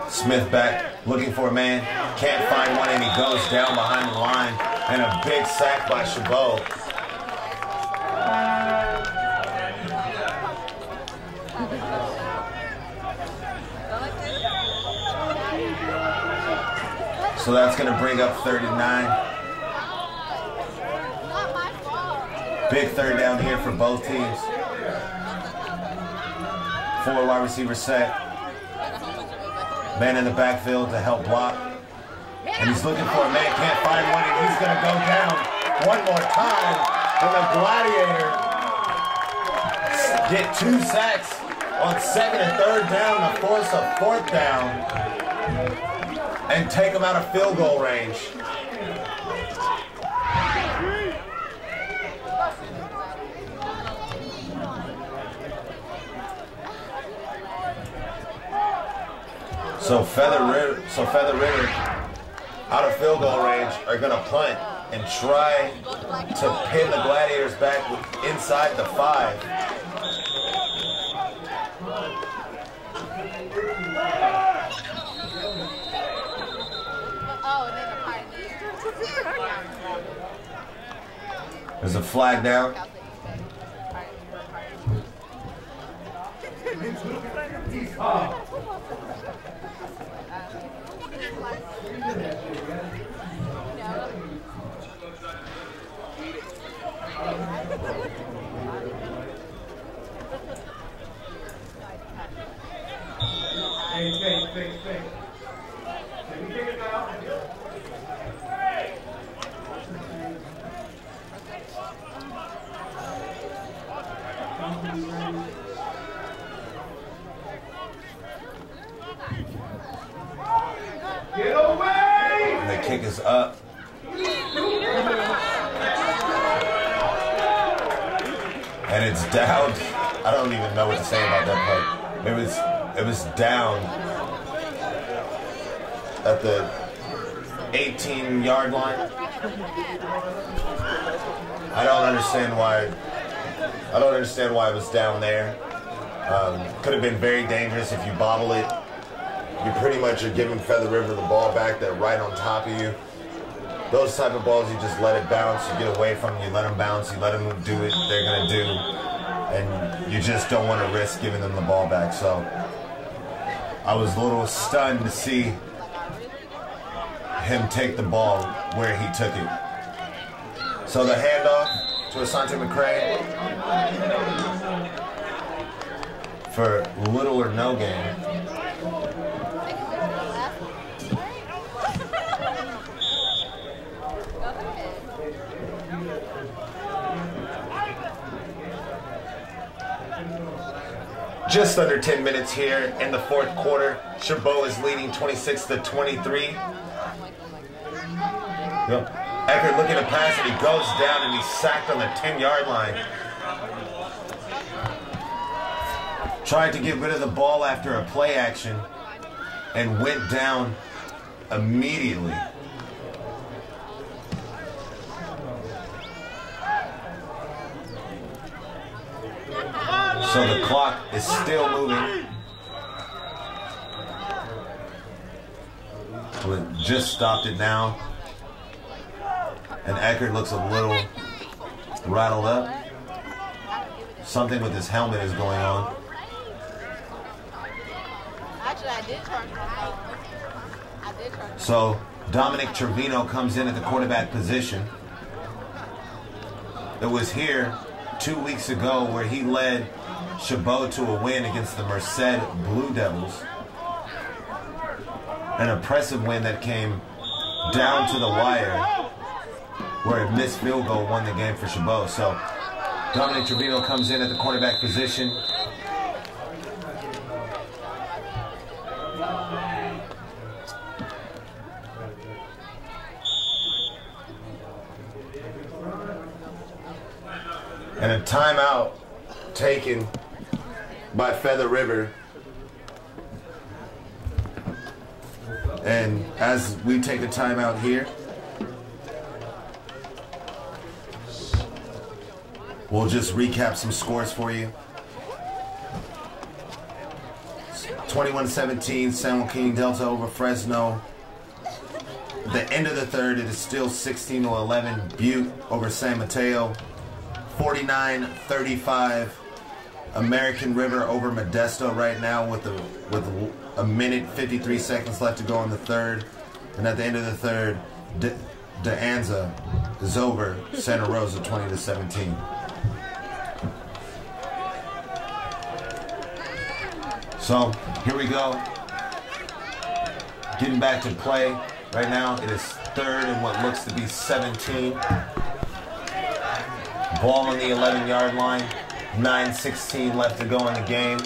Smith back, looking for a man, can't find one, and he goes down behind the line, and a big sack by CHABOT. So that's going to bring up 39. Big third down here for both teams. 4 wide receiver set. Man in the backfield to help block. And he's looking for a man, can't find one, and he's going to go down one more time. And the Gladiator get 2 sacks on 2nd and 3rd down to force a 4th down and take him out of field goal range. So Feather River, out of field goal range, are going to punt and try to pin the Gladiators back inside the 5. There's a flag down. Get away! And the kick is up. And it's down. I don't even know what to say about that play. It was down at the 18-yard line. I don't understand why it was down there. Could have been very dangerous if you bobble it. You pretty much are giving Feather River the ball back. They're right on top of you. Those type of balls, you just let it bounce. You get away from them. You let them bounce. You let them do what they're going to do. And you just don't want to risk giving them the ball back. So I was a little stunned to see him take the ball where he took it. So the handoff to Asante McCray for little or no gain. Just under 10 minutes here in the 4th quarter. CHABOT is leading 26-23. Eckert looking to pass, and he goes down, and he's sacked on the 10-yard line. Tried to get rid of the ball after a play action and went down immediately. So the clock is still moving. We just stopped it now. And Eckert looks a little rattled up. Something with his helmet is going on. So Dominic Trevino comes in at the quarterback position. It was here 2 weeks ago where he led CHABOT to a win against the Merced Blue Devils. An impressive win that came down to the wire where a missed field goal won the game for CHABOT. So Dominic Trevino comes in at the cornerback position. And a timeout taken by Feather River. And as we take a timeout here, we'll just recap some scores for you. 21-17, San Joaquin Delta over Fresno. At the end of the third, it is still 16-11, Butte over San Mateo. 49-35, American River over Modesto right now with a minute 53 seconds left to go in the third. And at the end of the third, De Anza is over Santa Rosa 20-17. So here we go. Getting back to play right now. It is third and what looks to be 17. Ball on the 11-yard line. 9:16 left to go in the game.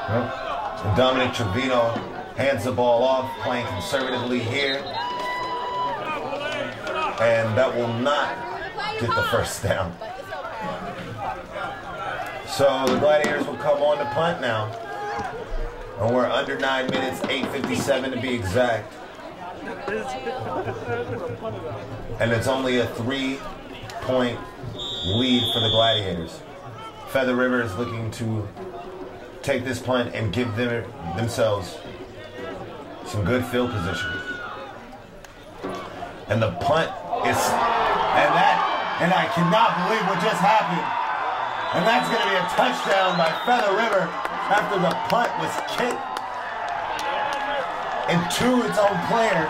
And Dominic Trevino hands the ball off, playing conservatively here. And that will not get the first down. So the Gladiators will come on to punt now. And we're under 9 minutes, 8:57 to be exact. And it's only a 3-point lead for the Gladiators. Feather River is looking to take this punt and give themselves some good field position. And the punt is, and I cannot believe what just happened. And that's going to be a touchdown by Feather River after the punt was kicked into its own player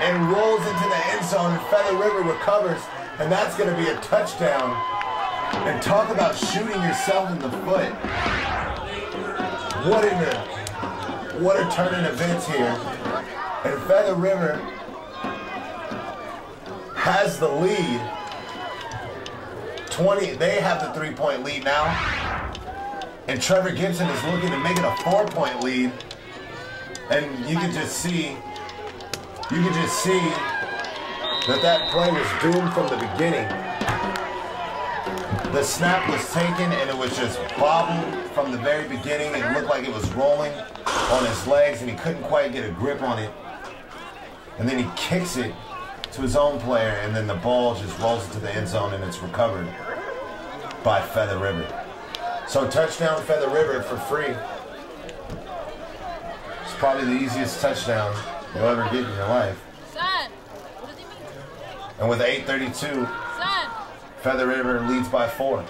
and rolls into the end zone, and Feather River recovers, and that's going to be a touchdown. And talk about shooting yourself in the foot. What a turn in events here. And Feather River has the lead. 20, they have the 3-point lead now. And Trevor Gibson is looking to make it a 4-point lead. And you can just see that play was doomed from the beginning. The snap was taken and it was just bobbled from the very beginning. It looked like it was rolling on his legs and he couldn't quite get a grip on it. And then he kicks it to his own player, and then the ball just rolls into the end zone and it's recovered by Feather River. So touchdown Feather River for free. It's probably the easiest touchdown you'll ever get in your life. Son, what does he mean? And with 8:32, Son. Feather River leads by 4.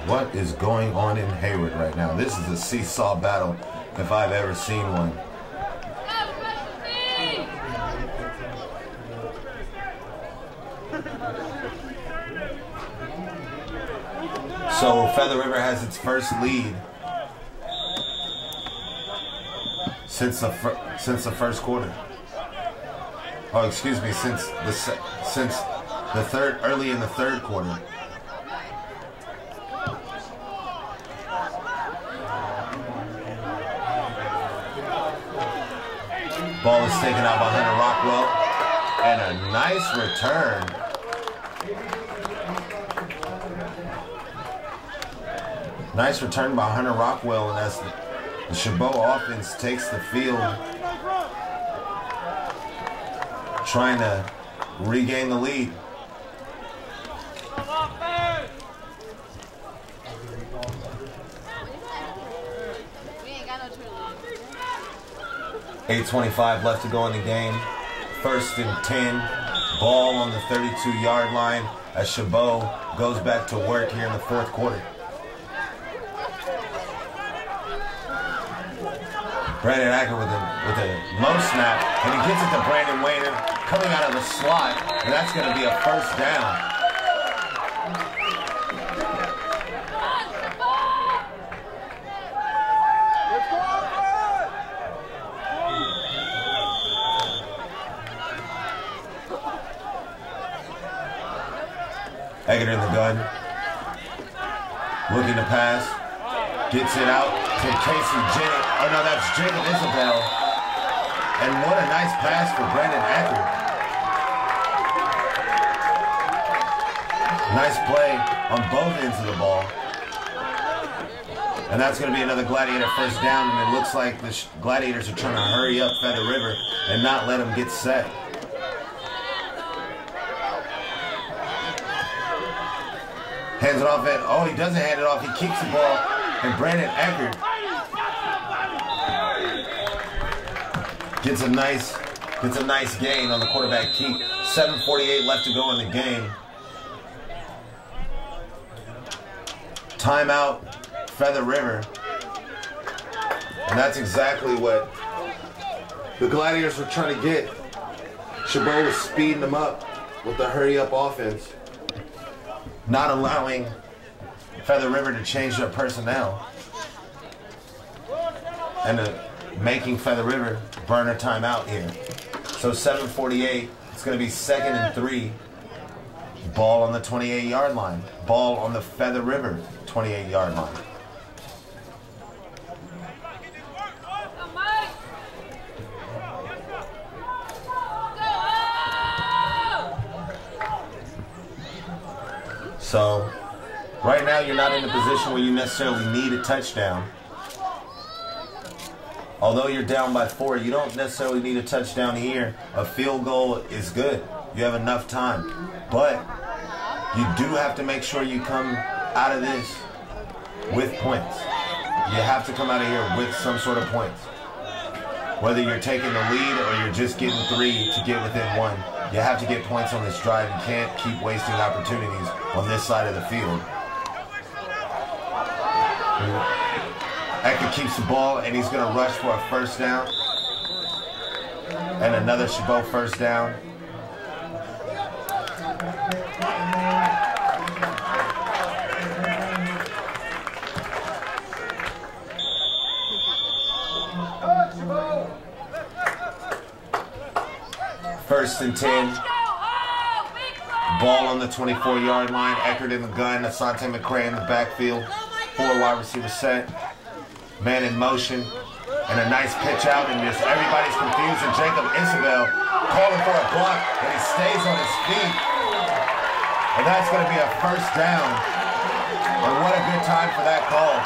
What is going on in Hayward right now? This is a seesaw battle if I've ever seen one. So Feather River has its first lead since the first quarter. Oh, excuse me, since the third, early in the third quarter. Ball is taken out by Hunter Rockwell, and a nice return. Nice return by Hunter Rockwell, and as the CHABOT offense takes the field, trying to regain the lead. We ain't got no cheerleaders. 8:25 left to go in the game. 1st and 10. Ball on the 32-yard line as CHABOT goes back to work here in the fourth quarter. Brandon Acker with a low snap, and he gets it to Brandon Wayner coming out of the slot, and that's going to be a first down. Eggert in the gun, looking to pass, gets it out to Casey Jennings. Oh no, that's Jacob Isabel. And what a nice pass for Brandon Acker. Nice play on both ends of the ball. And that's going to be another Gladiator first down, and it looks like the Gladiators are trying to hurry up Feather River and not let them get set. Hands it off, oh, he doesn't hand it off. He keeps the ball, and Brandon Eckert gets a nice gain on the quarterback keep. 7:48 left to go in the game. Timeout, Feather River, and that's exactly what the Gladiators were trying to get. Chabot was speeding them up with the hurry-up offense, not allowing Feather River to change their personnel, and making Feather River burn a timeout here. So 7:48, it's going to be 2nd and 3. Ball on the 28-yard line. Ball on the Feather River 28-yard line. So, right now you're not in a position where you necessarily need a touchdown. Although you're down by 4, you don't necessarily need a touchdown here. A field goal is good. You have enough time. But you do have to make sure you come out of this with points. You have to come out of here with some sort of points. Whether you're taking the lead or you're just getting 3 to get within 1. You have to get points on this drive. You can't keep wasting opportunities on this side of the field. Ecker keeps the ball, and he's going to rush for a first down. And another Chabot first down. First and 10. Ball on the 24-yard line. Eckert in the gun. Asante McCray in the backfield. 4 wide receiver set. Man in motion. And a nice pitch out. And just everybody's confused. And Jacob Isabel calling for a block. And he stays on his feet. And that's going to be a first down. And what a good time for that call.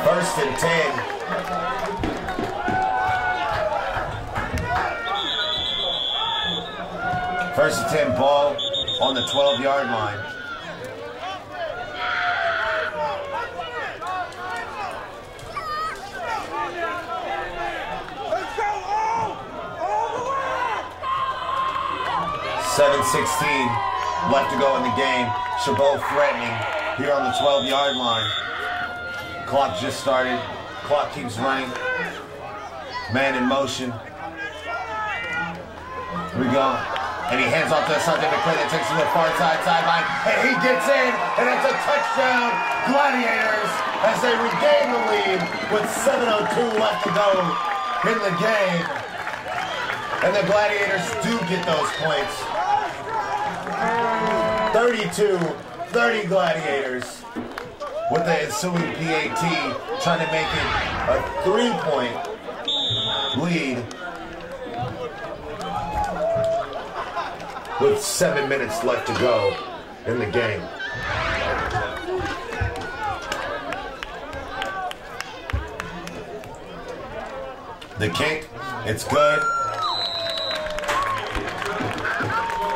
First and 10. First and 10, ball on the 12-yard line. Let's go all the way! 7:16 left to go in the game. Chabot threatening here on the 12-yard line. Clock just started. Clock keeps running. Man in motion. Here we go. And he hands off to Asante McCray that takes to the far sideline. And he gets in, and it's a touchdown. Gladiators as they regain the lead with 7:02 left to go in the game. And the Gladiators do get those points. 32-30 Gladiators with the ensuing PAT trying to make it a 3-point lead with 7 minutes left to go in the game. The kick, it's good.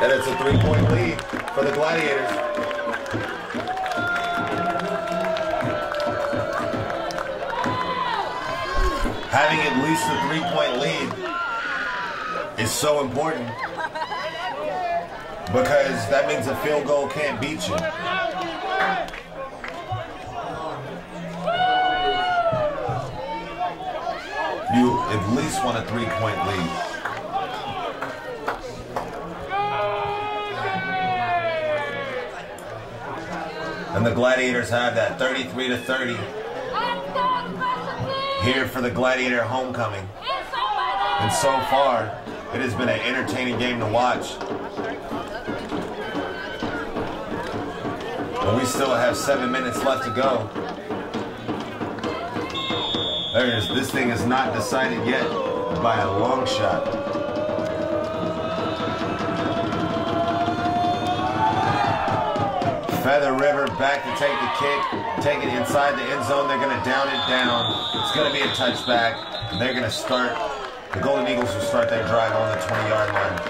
And it's a 3-point lead for the Gladiators. Having at least a 3-point lead is so important, because that means a field goal can't beat you. You at least want a 3-point lead. And the Gladiators have that 33-30 here for the Gladiator homecoming. And so far, it has been an entertaining game to watch. But we still have 7 minutes left to go. This thing is not decided yet by a long shot. Feather River back to take the kick, take it inside the end zone. They're going to down it down. It's going to be a touchback. And they're going to start, the Golden Eagles will start their drive on the 20-yard line.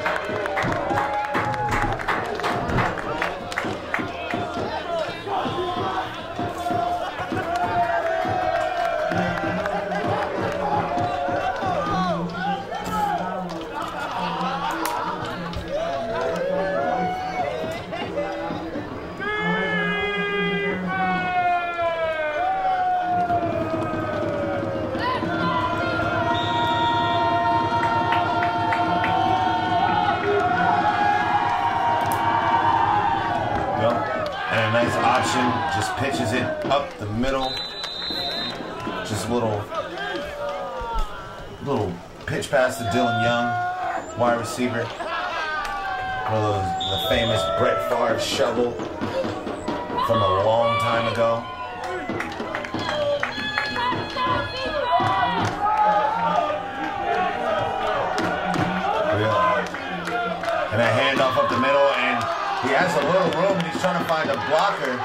Just pitches it up the middle. Just a little pitch pass to Dylan Young, wide receiver. One of the famous Brett Favre shovel from a long time ago. And a handoff up the middle, and he has a little room, and he's trying to find a blocker.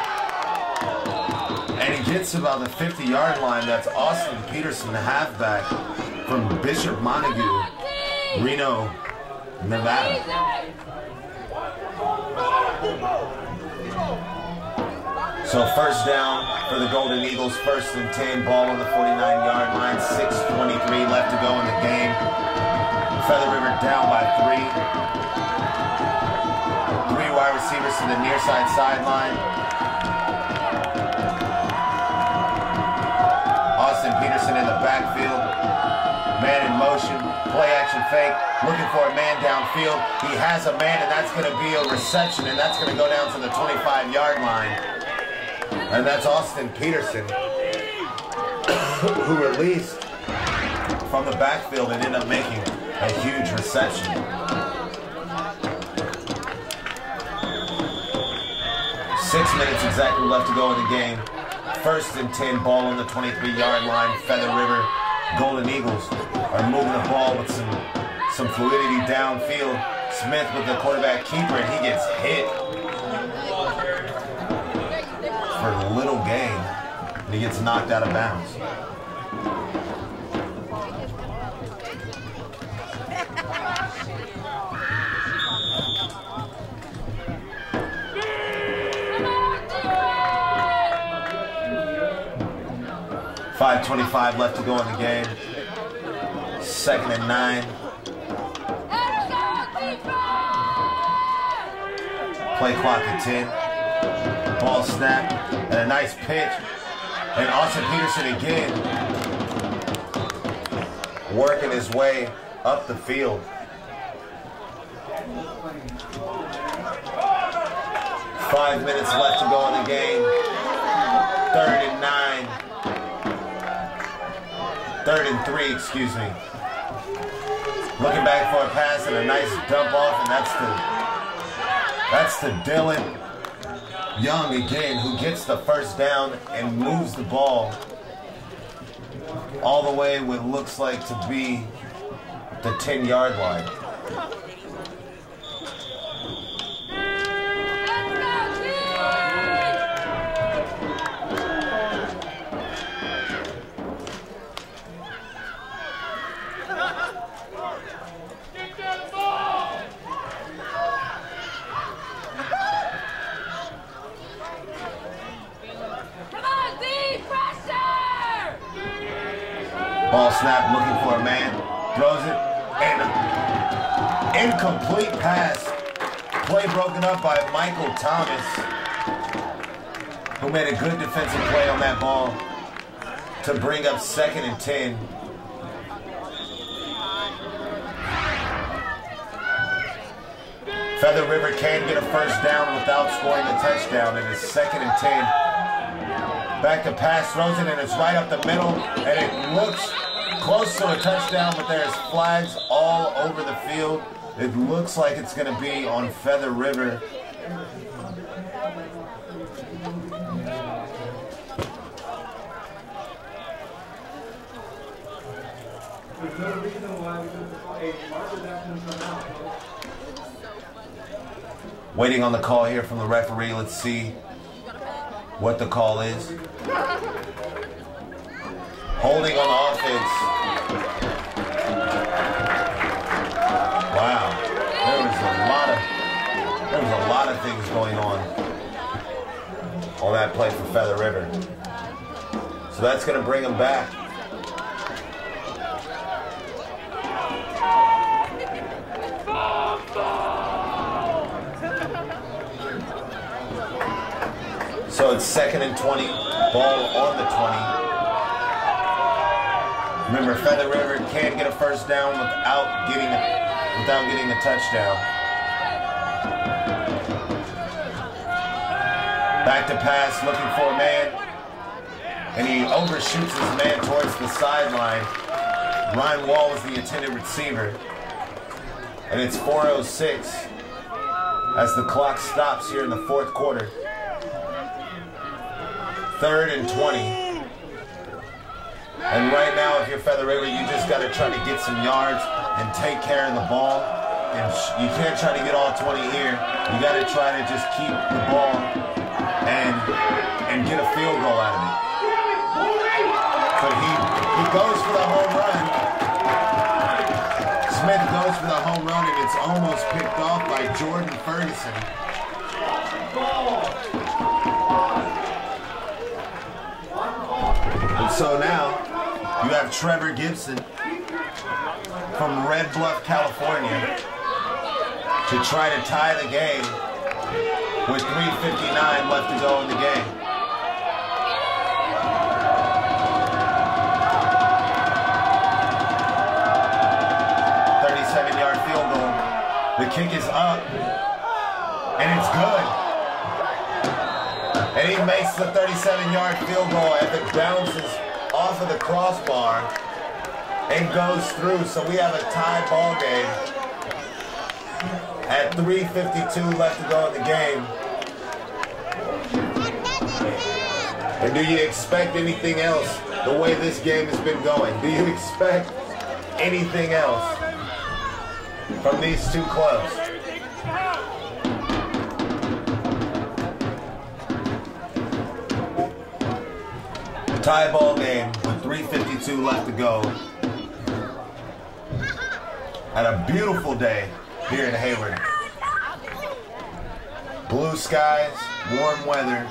And he gets about the 50-yard line. That's Austin Peterson, the halfback from Bishop Montague, Reno, Nevada. So first down for the Golden Eagles, 1st and 10, ball on the 49-yard line, 6:23 left to go in the game. Feather River down by 3. 3 wide receivers to the near side sideline. Austin Peterson in the backfield, man in motion, play action fake, looking for a man downfield. He has a man, and that's going to be a reception, and that's going to go down to the 25-yard line. And that's Austin Peterson, who released from the backfield and ended up making a huge reception. 6 minutes exactly left to go in the game. 1st and 10, ball on the 23-yard line. Feather River Golden Eagles are moving the ball with some fluidity downfield. Smith with the quarterback keeper, and he gets hit for a little gain, and he gets knocked out of bounds. .5:25 left to go in the game. 2nd and 9. Play clock at 10. Ball snap and a nice pitch. And Austin Peterson again working his way up the field. 5 minutes left to go in the game. 3rd and 9. 3rd and 3, excuse me. Looking back for a pass and a nice dump off, and that's to Dylan Young again, who gets the first down and moves the ball all the way what looks like to be the 10-yard line. Ball snap, looking for a man, throws it, and incomplete pass. Play broken up by Michael Thomas, who made a good defensive play on that ball to bring up 2nd and 10. Feather River can get a first down without scoring a touchdown. It is 2nd and 10. Back to pass, throws it, and it's right up the middle, and it looks close to a touchdown, but there's flags all over the field. It looks like it's going to be on Feather River. There's no reason why we couldn't call a marker that can come out. Waiting on the call here from the referee. Let's see what the call is. Holding on offense. Wow. There was a lot of things going on that play for Feather River. So that's going to bring them back. So it's 2nd and 20, ball on the 20. Remember, Feather River can't get a first down without getting a touchdown. Back to pass, looking for a man, and he overshoots his man towards the sideline. Ryan Wall was the intended receiver, and it's 4:06 as the clock stops here in the 4th quarter. 3rd and 20. And right now, if you're Feather River, you just got to try to get some yards and take care of the ball. And you can't try to get all 20 here. You got to try to just keep the ball and get a field goal out of it. So he goes for the home run. Smith goes for the home run, and it's almost picked off by Jordan Ferguson. And so now you have Trevor Gibson from Red Bluff, California, to try to tie the game with 3:59 left to go in the game. Field goal. The kick is up, and it's good. And he makes the 37-yard field goal as it bounces off of the crossbar and goes through. So we have a tie ball game at 3:52 left to go in the game. And do you expect anything else the way this game has been going? Do you expect anything else from these two clubs? Tie ball game with 3:52 left to go. And a beautiful day here in Hayward. Blue skies, warm weather,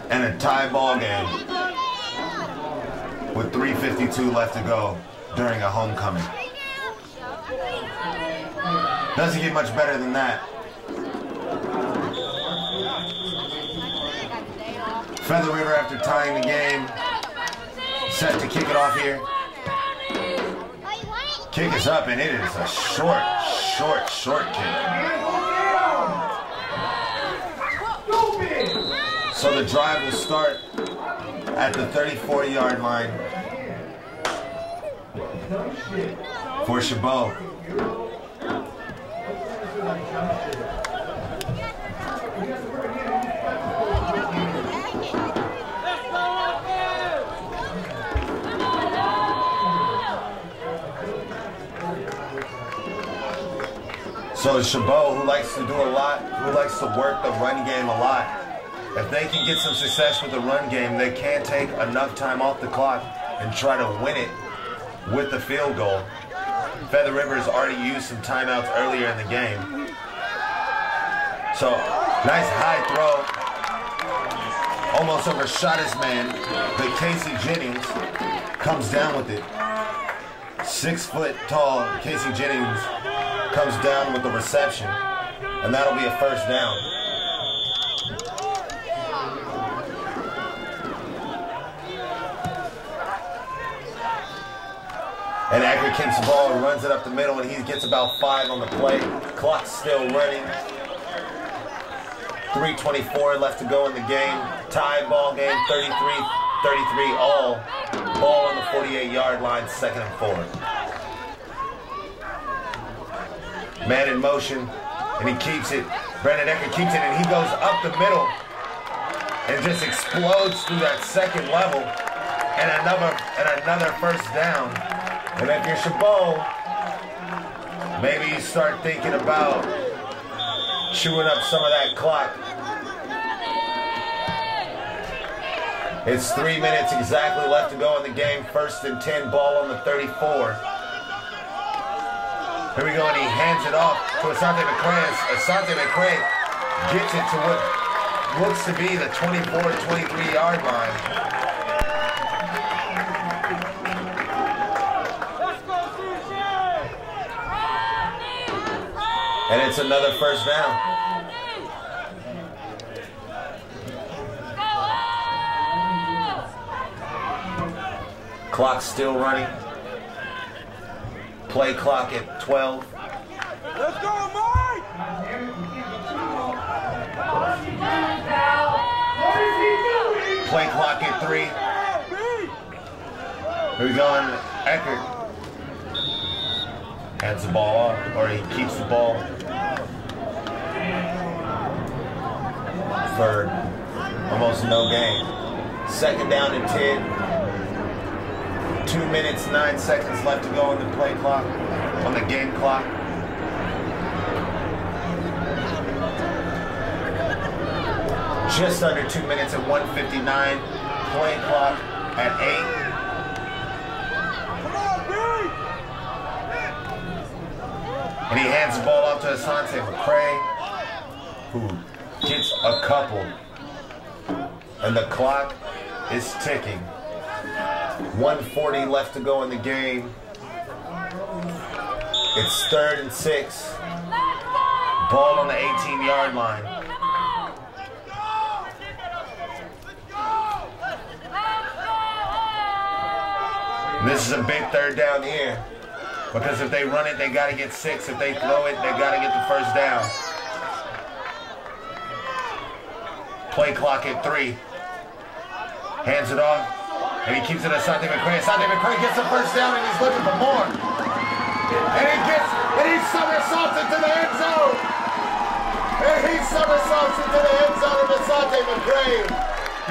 and a tie ball game with 3:52 left to go during a homecoming. Doesn't get much better than that. Feather River, after tying the game, set to kick it off here. Kick is up, and it is a short kick. So the drive will start at the 34-yard line for CHABOT. So CHABOT, who likes to do a lot, who likes to work the run game a lot, if they can get some success with the run game, they can take enough time off the clock and try to win it with the field goal. Feather River has already used some timeouts earlier in the game. So, nice high throw. Almost overshot his man, but Casey Jennings comes down with it. 6 foot tall Casey Jennings comes down with the reception, and that'll be a first down. And Ecker keeps the ball and runs it up the middle, and he gets about 5 on the play. Clock's still running. 3:24 left to go in the game. Tie ball game, 33 all. Ball on the 48-yard line, 2nd and 4. Man in motion, and he keeps it. Brandon Ecker keeps it, and he goes up the middle and just explodes through that 2nd level, and another first down. And if you're Chabot, maybe you start thinking about chewing up some of that clock. It's 3 minutes exactly left to go in the game. 1st and 10, ball on the 34. Here we go, and he hands it off to Asante McCray. Asante McCray gets it to what looks to be the 24-23-yard line. And it's another first down. Clock's still running. Play clock at 12. Let's go, Mike! Play clock at 3. Here we go, and Eckert hands the ball off, or he keeps the ball for almost no gain. 2nd down and 10. 2 minutes, 9 seconds left to go on the play clock, on the game clock. Just under 2 minutes at 1:59. Play clock at 8. And he hands the ball off to Asante McCray, who gets a couple. And the clock is ticking. 1:40 left to go in the game. It's 3rd and 6. Ball on the 18-yard line. And this is a big 3rd down here, because if they run it, they got to get 6. If they throw it, they got to get the first down. Play clock at 3. Hands it off. And he keeps it to Asante McCray. Asante McCray gets the first down, and he's looking for more. And he somersaults into the end zone. And he somersaults into the end zone, and Asante McCray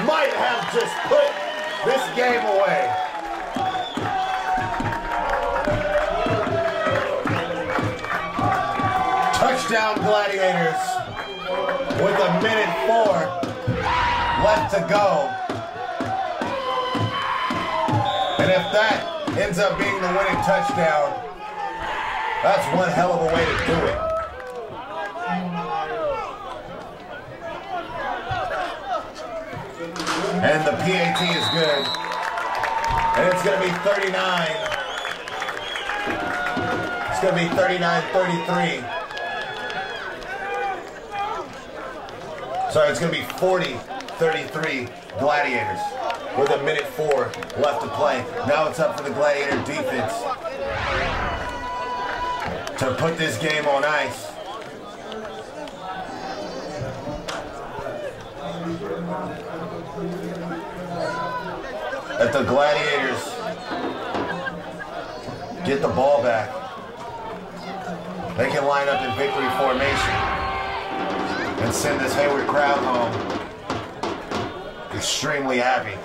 might have just put this game away. Touchdown Gladiators with 1:04 left to go. And if that ends up being the winning touchdown, that's one hell of a way to do it. And the PAT is good. And it's going to be 39. It's going to be 39-33. Sorry, it's going to be 40-33 Gladiators with 1:04 left to play. Now it's up for the Gladiator defense to put this game on ice. If the Gladiators get the ball back, they can line up in victory formation and send this Hayward crowd home extremely happy.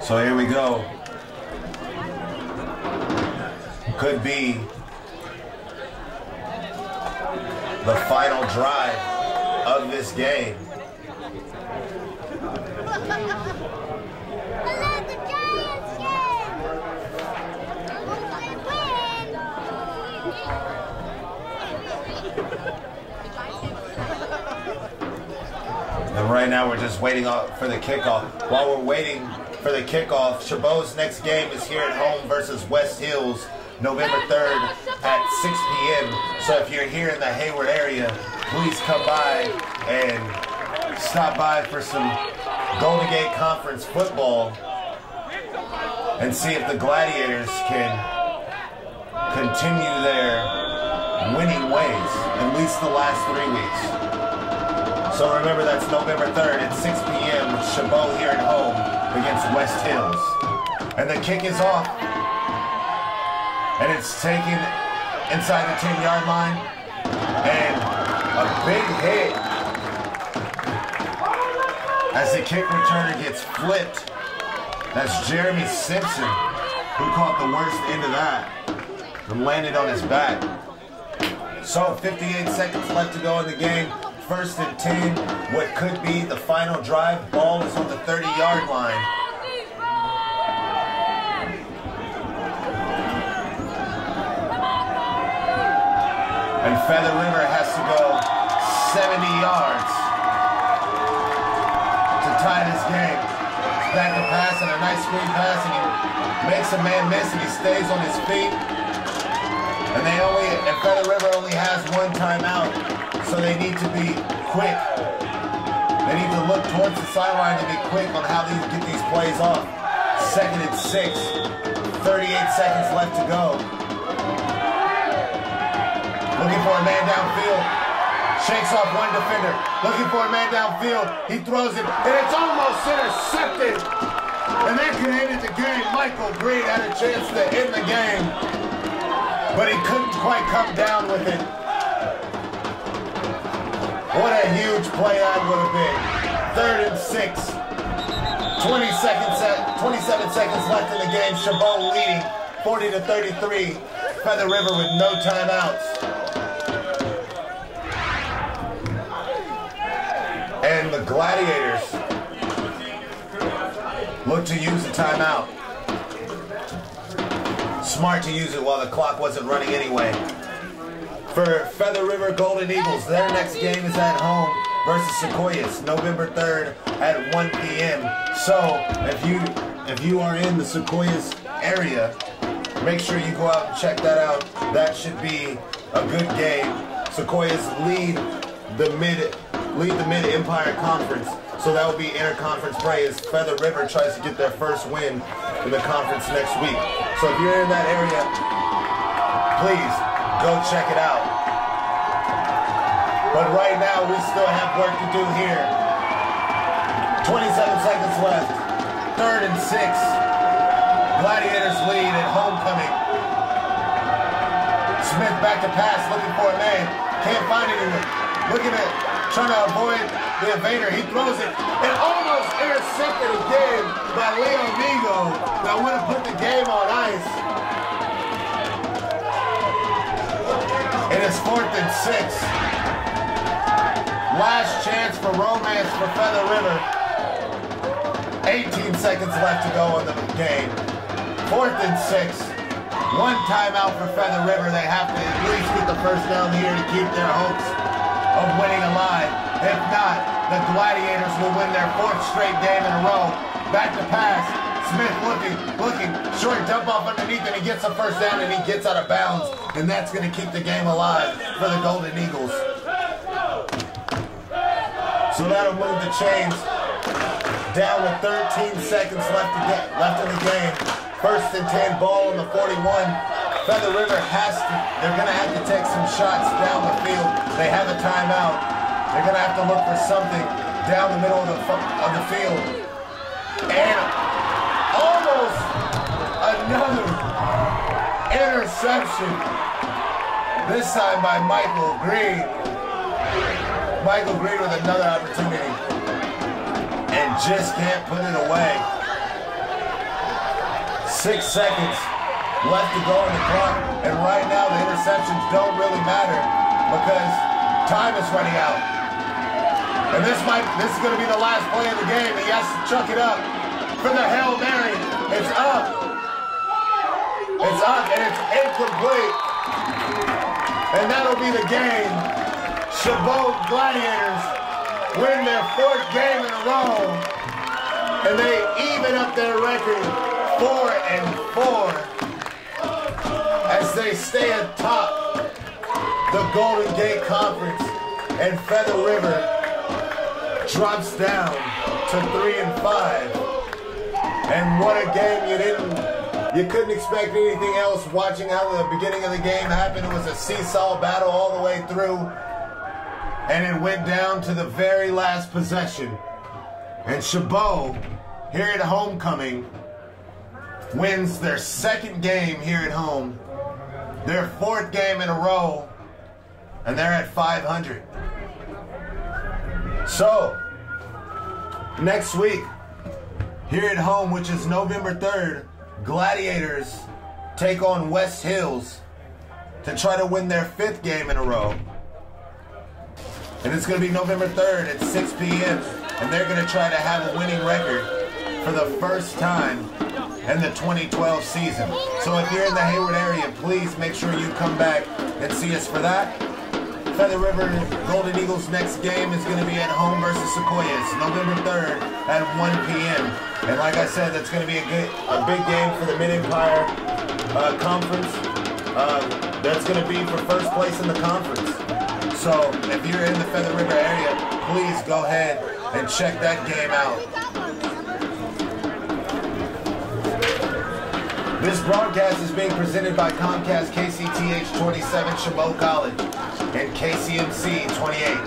So here we go. Could be the final drive of this game. Right now we're just waiting for the kickoff. While we're waiting for the kickoff, CHABOT's next game is here at home versus West Hills, November 3rd at 6 p.m. So if you're here in the Hayward area, please come by and stop by for some Golden Gate Conference football and see if the Gladiators can continue their winning ways, at least the last 3 weeks. So remember, that's November 3rd at 6 p.m. CHABOT here at home against West Hills. And the kick is off. And it's taken inside the 10-yard line. And a big hit as the kick returner gets flipped. That's Jeremy Simpson who caught the worst end of that and landed on his back. So 58 seconds left to go in the game. 1st and 10. What could be the final drive. Ball is on the 30-yard line. And Feather River has to go 70 yards to tie this game. It's back to pass and a nice screen pass, and he makes a man miss and he stays on his feet. And Feather River only has 1 timeout, so they need to be quick. They need to look towards the sideline to be quick on how they get these plays off. 2nd and 6, 38 seconds left to go. Looking for a man downfield. Shakes off one defender. Looking for a man downfield. He throws it, and it's almost intercepted. And that could have ended the game. Michael Green had a chance to end the game, but he couldn't quite come down with it. What a huge play that would have been. 3rd and 6. 27 seconds left in the game. CHABOT leading 40-33. Feather River with no timeouts. And the Gladiators look to use a timeout. Smart to use it while the clock wasn't running anyway. For Feather River Golden Eagles, their next game is at home versus Sequoias, November 3rd at 1 p.m. So if you are in the Sequoias area, make sure you go out and check that out. That should be a good game. Sequoias lead the Mid-Empire Conference, so that will be interconference play as Feather River tries to get their first win in the conference next week. So if you're in that area, please go check it out. But right now, we still have work to do here. 27 seconds left. 3rd and 6. Gladiators lead at homecoming. Smith back to pass, looking for a man. Can't find anyone. Looking at, trying to avoid the invader. He throws it and almost intercepted again by Leo Migo. That would have put the game on ice. It is 4th and 6. Last chance for romance for Feather River. 18 seconds left to go in the game. 4th and 6. 1 timeout for Feather River. They have to at least get the first down here to keep their hopes of winning alive. If not, the Gladiators will win their 4th straight game in a row. Back to pass. Smith looking, short dump off underneath, and he gets a first down and he gets out of bounds. And that's going to keep the game alive for the Golden Eagles. So that'll move the chains down with 13 seconds left in the game. 1st and 10, ball on the 41. Feather River they're going to have to take some shots down the field. They have a timeout. They're going to have to look for something down the middle of the field. And almost another interception. This time by Michael Green. Michael Green with another opportunity. And just can't put it away. 6 seconds left to go on the clock, and right now the interceptions don't really matter because time is running out. And this is going to be the last play of the game. He has to chuck it up for the Hail Mary. It's up. It's up, and it's incomplete. And that'll be the game. CHABOT Gladiators win their 4th game in a row, and they even up their record 4-4 as they stay atop the Golden Gate Conference, and Feather River drops down to 3-5. And what a game! You couldn't expect anything else. Watching how the beginning of the game happened, it was a seesaw battle all the way through, and it went down to the very last possession. And CHABOT, here at homecoming, wins their 2nd game here at home, their 4th game in a row, and they're at 500. So, next week, here at home, which is November 3rd, Gladiators take on West Hills to try to win their 5th game in a row. And it's going to be November 3rd at 6 p.m. And they're going to try to have a winning record for the first time in the 2012 season. So if you're in the Hayward area, please make sure you come back and see us for that. Feather River Golden Eagles' next game is going to be at home versus Sequoias, November 3rd at 1 p.m. And like I said, that's going to be a big game for the Mid-Empire Conference. That's going to be for first place in the conference. So if you're in the Feather River area, please go ahead and check that game out. This broadcast is being presented by Comcast KCTH 27 CHABOT College and KCMC 28.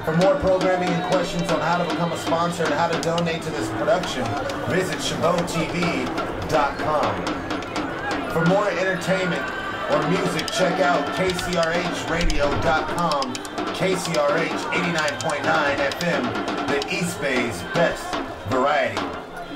For more programming and questions on how to become a sponsor and how to donate to this production, visit CHABOTTV.com. For more entertainment or music, check out KCRHradio.com, KCRH 89.9 FM, the East Bay's best variety.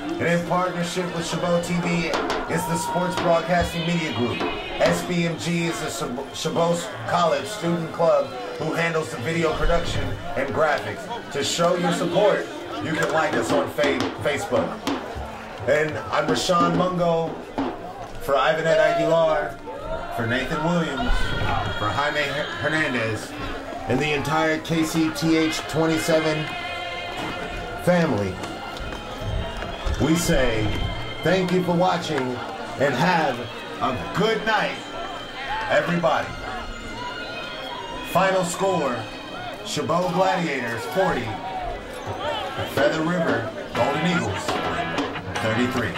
And in partnership with CHABOT TV is the Sports Broadcasting Media Group. SBMG is the CHABOT College Student Club who handles the video production and graphics. To show your support, you can like us on Facebook. And I'm Rashawn Mungo for Ivanette Aguilar, for Nathan Williams, for Jaime Hernandez, and the entire KCTH 27 family. We say thank you for watching and have a good night, everybody. Final score, CHABOT Gladiators 40, Feather River Golden Eagles 33.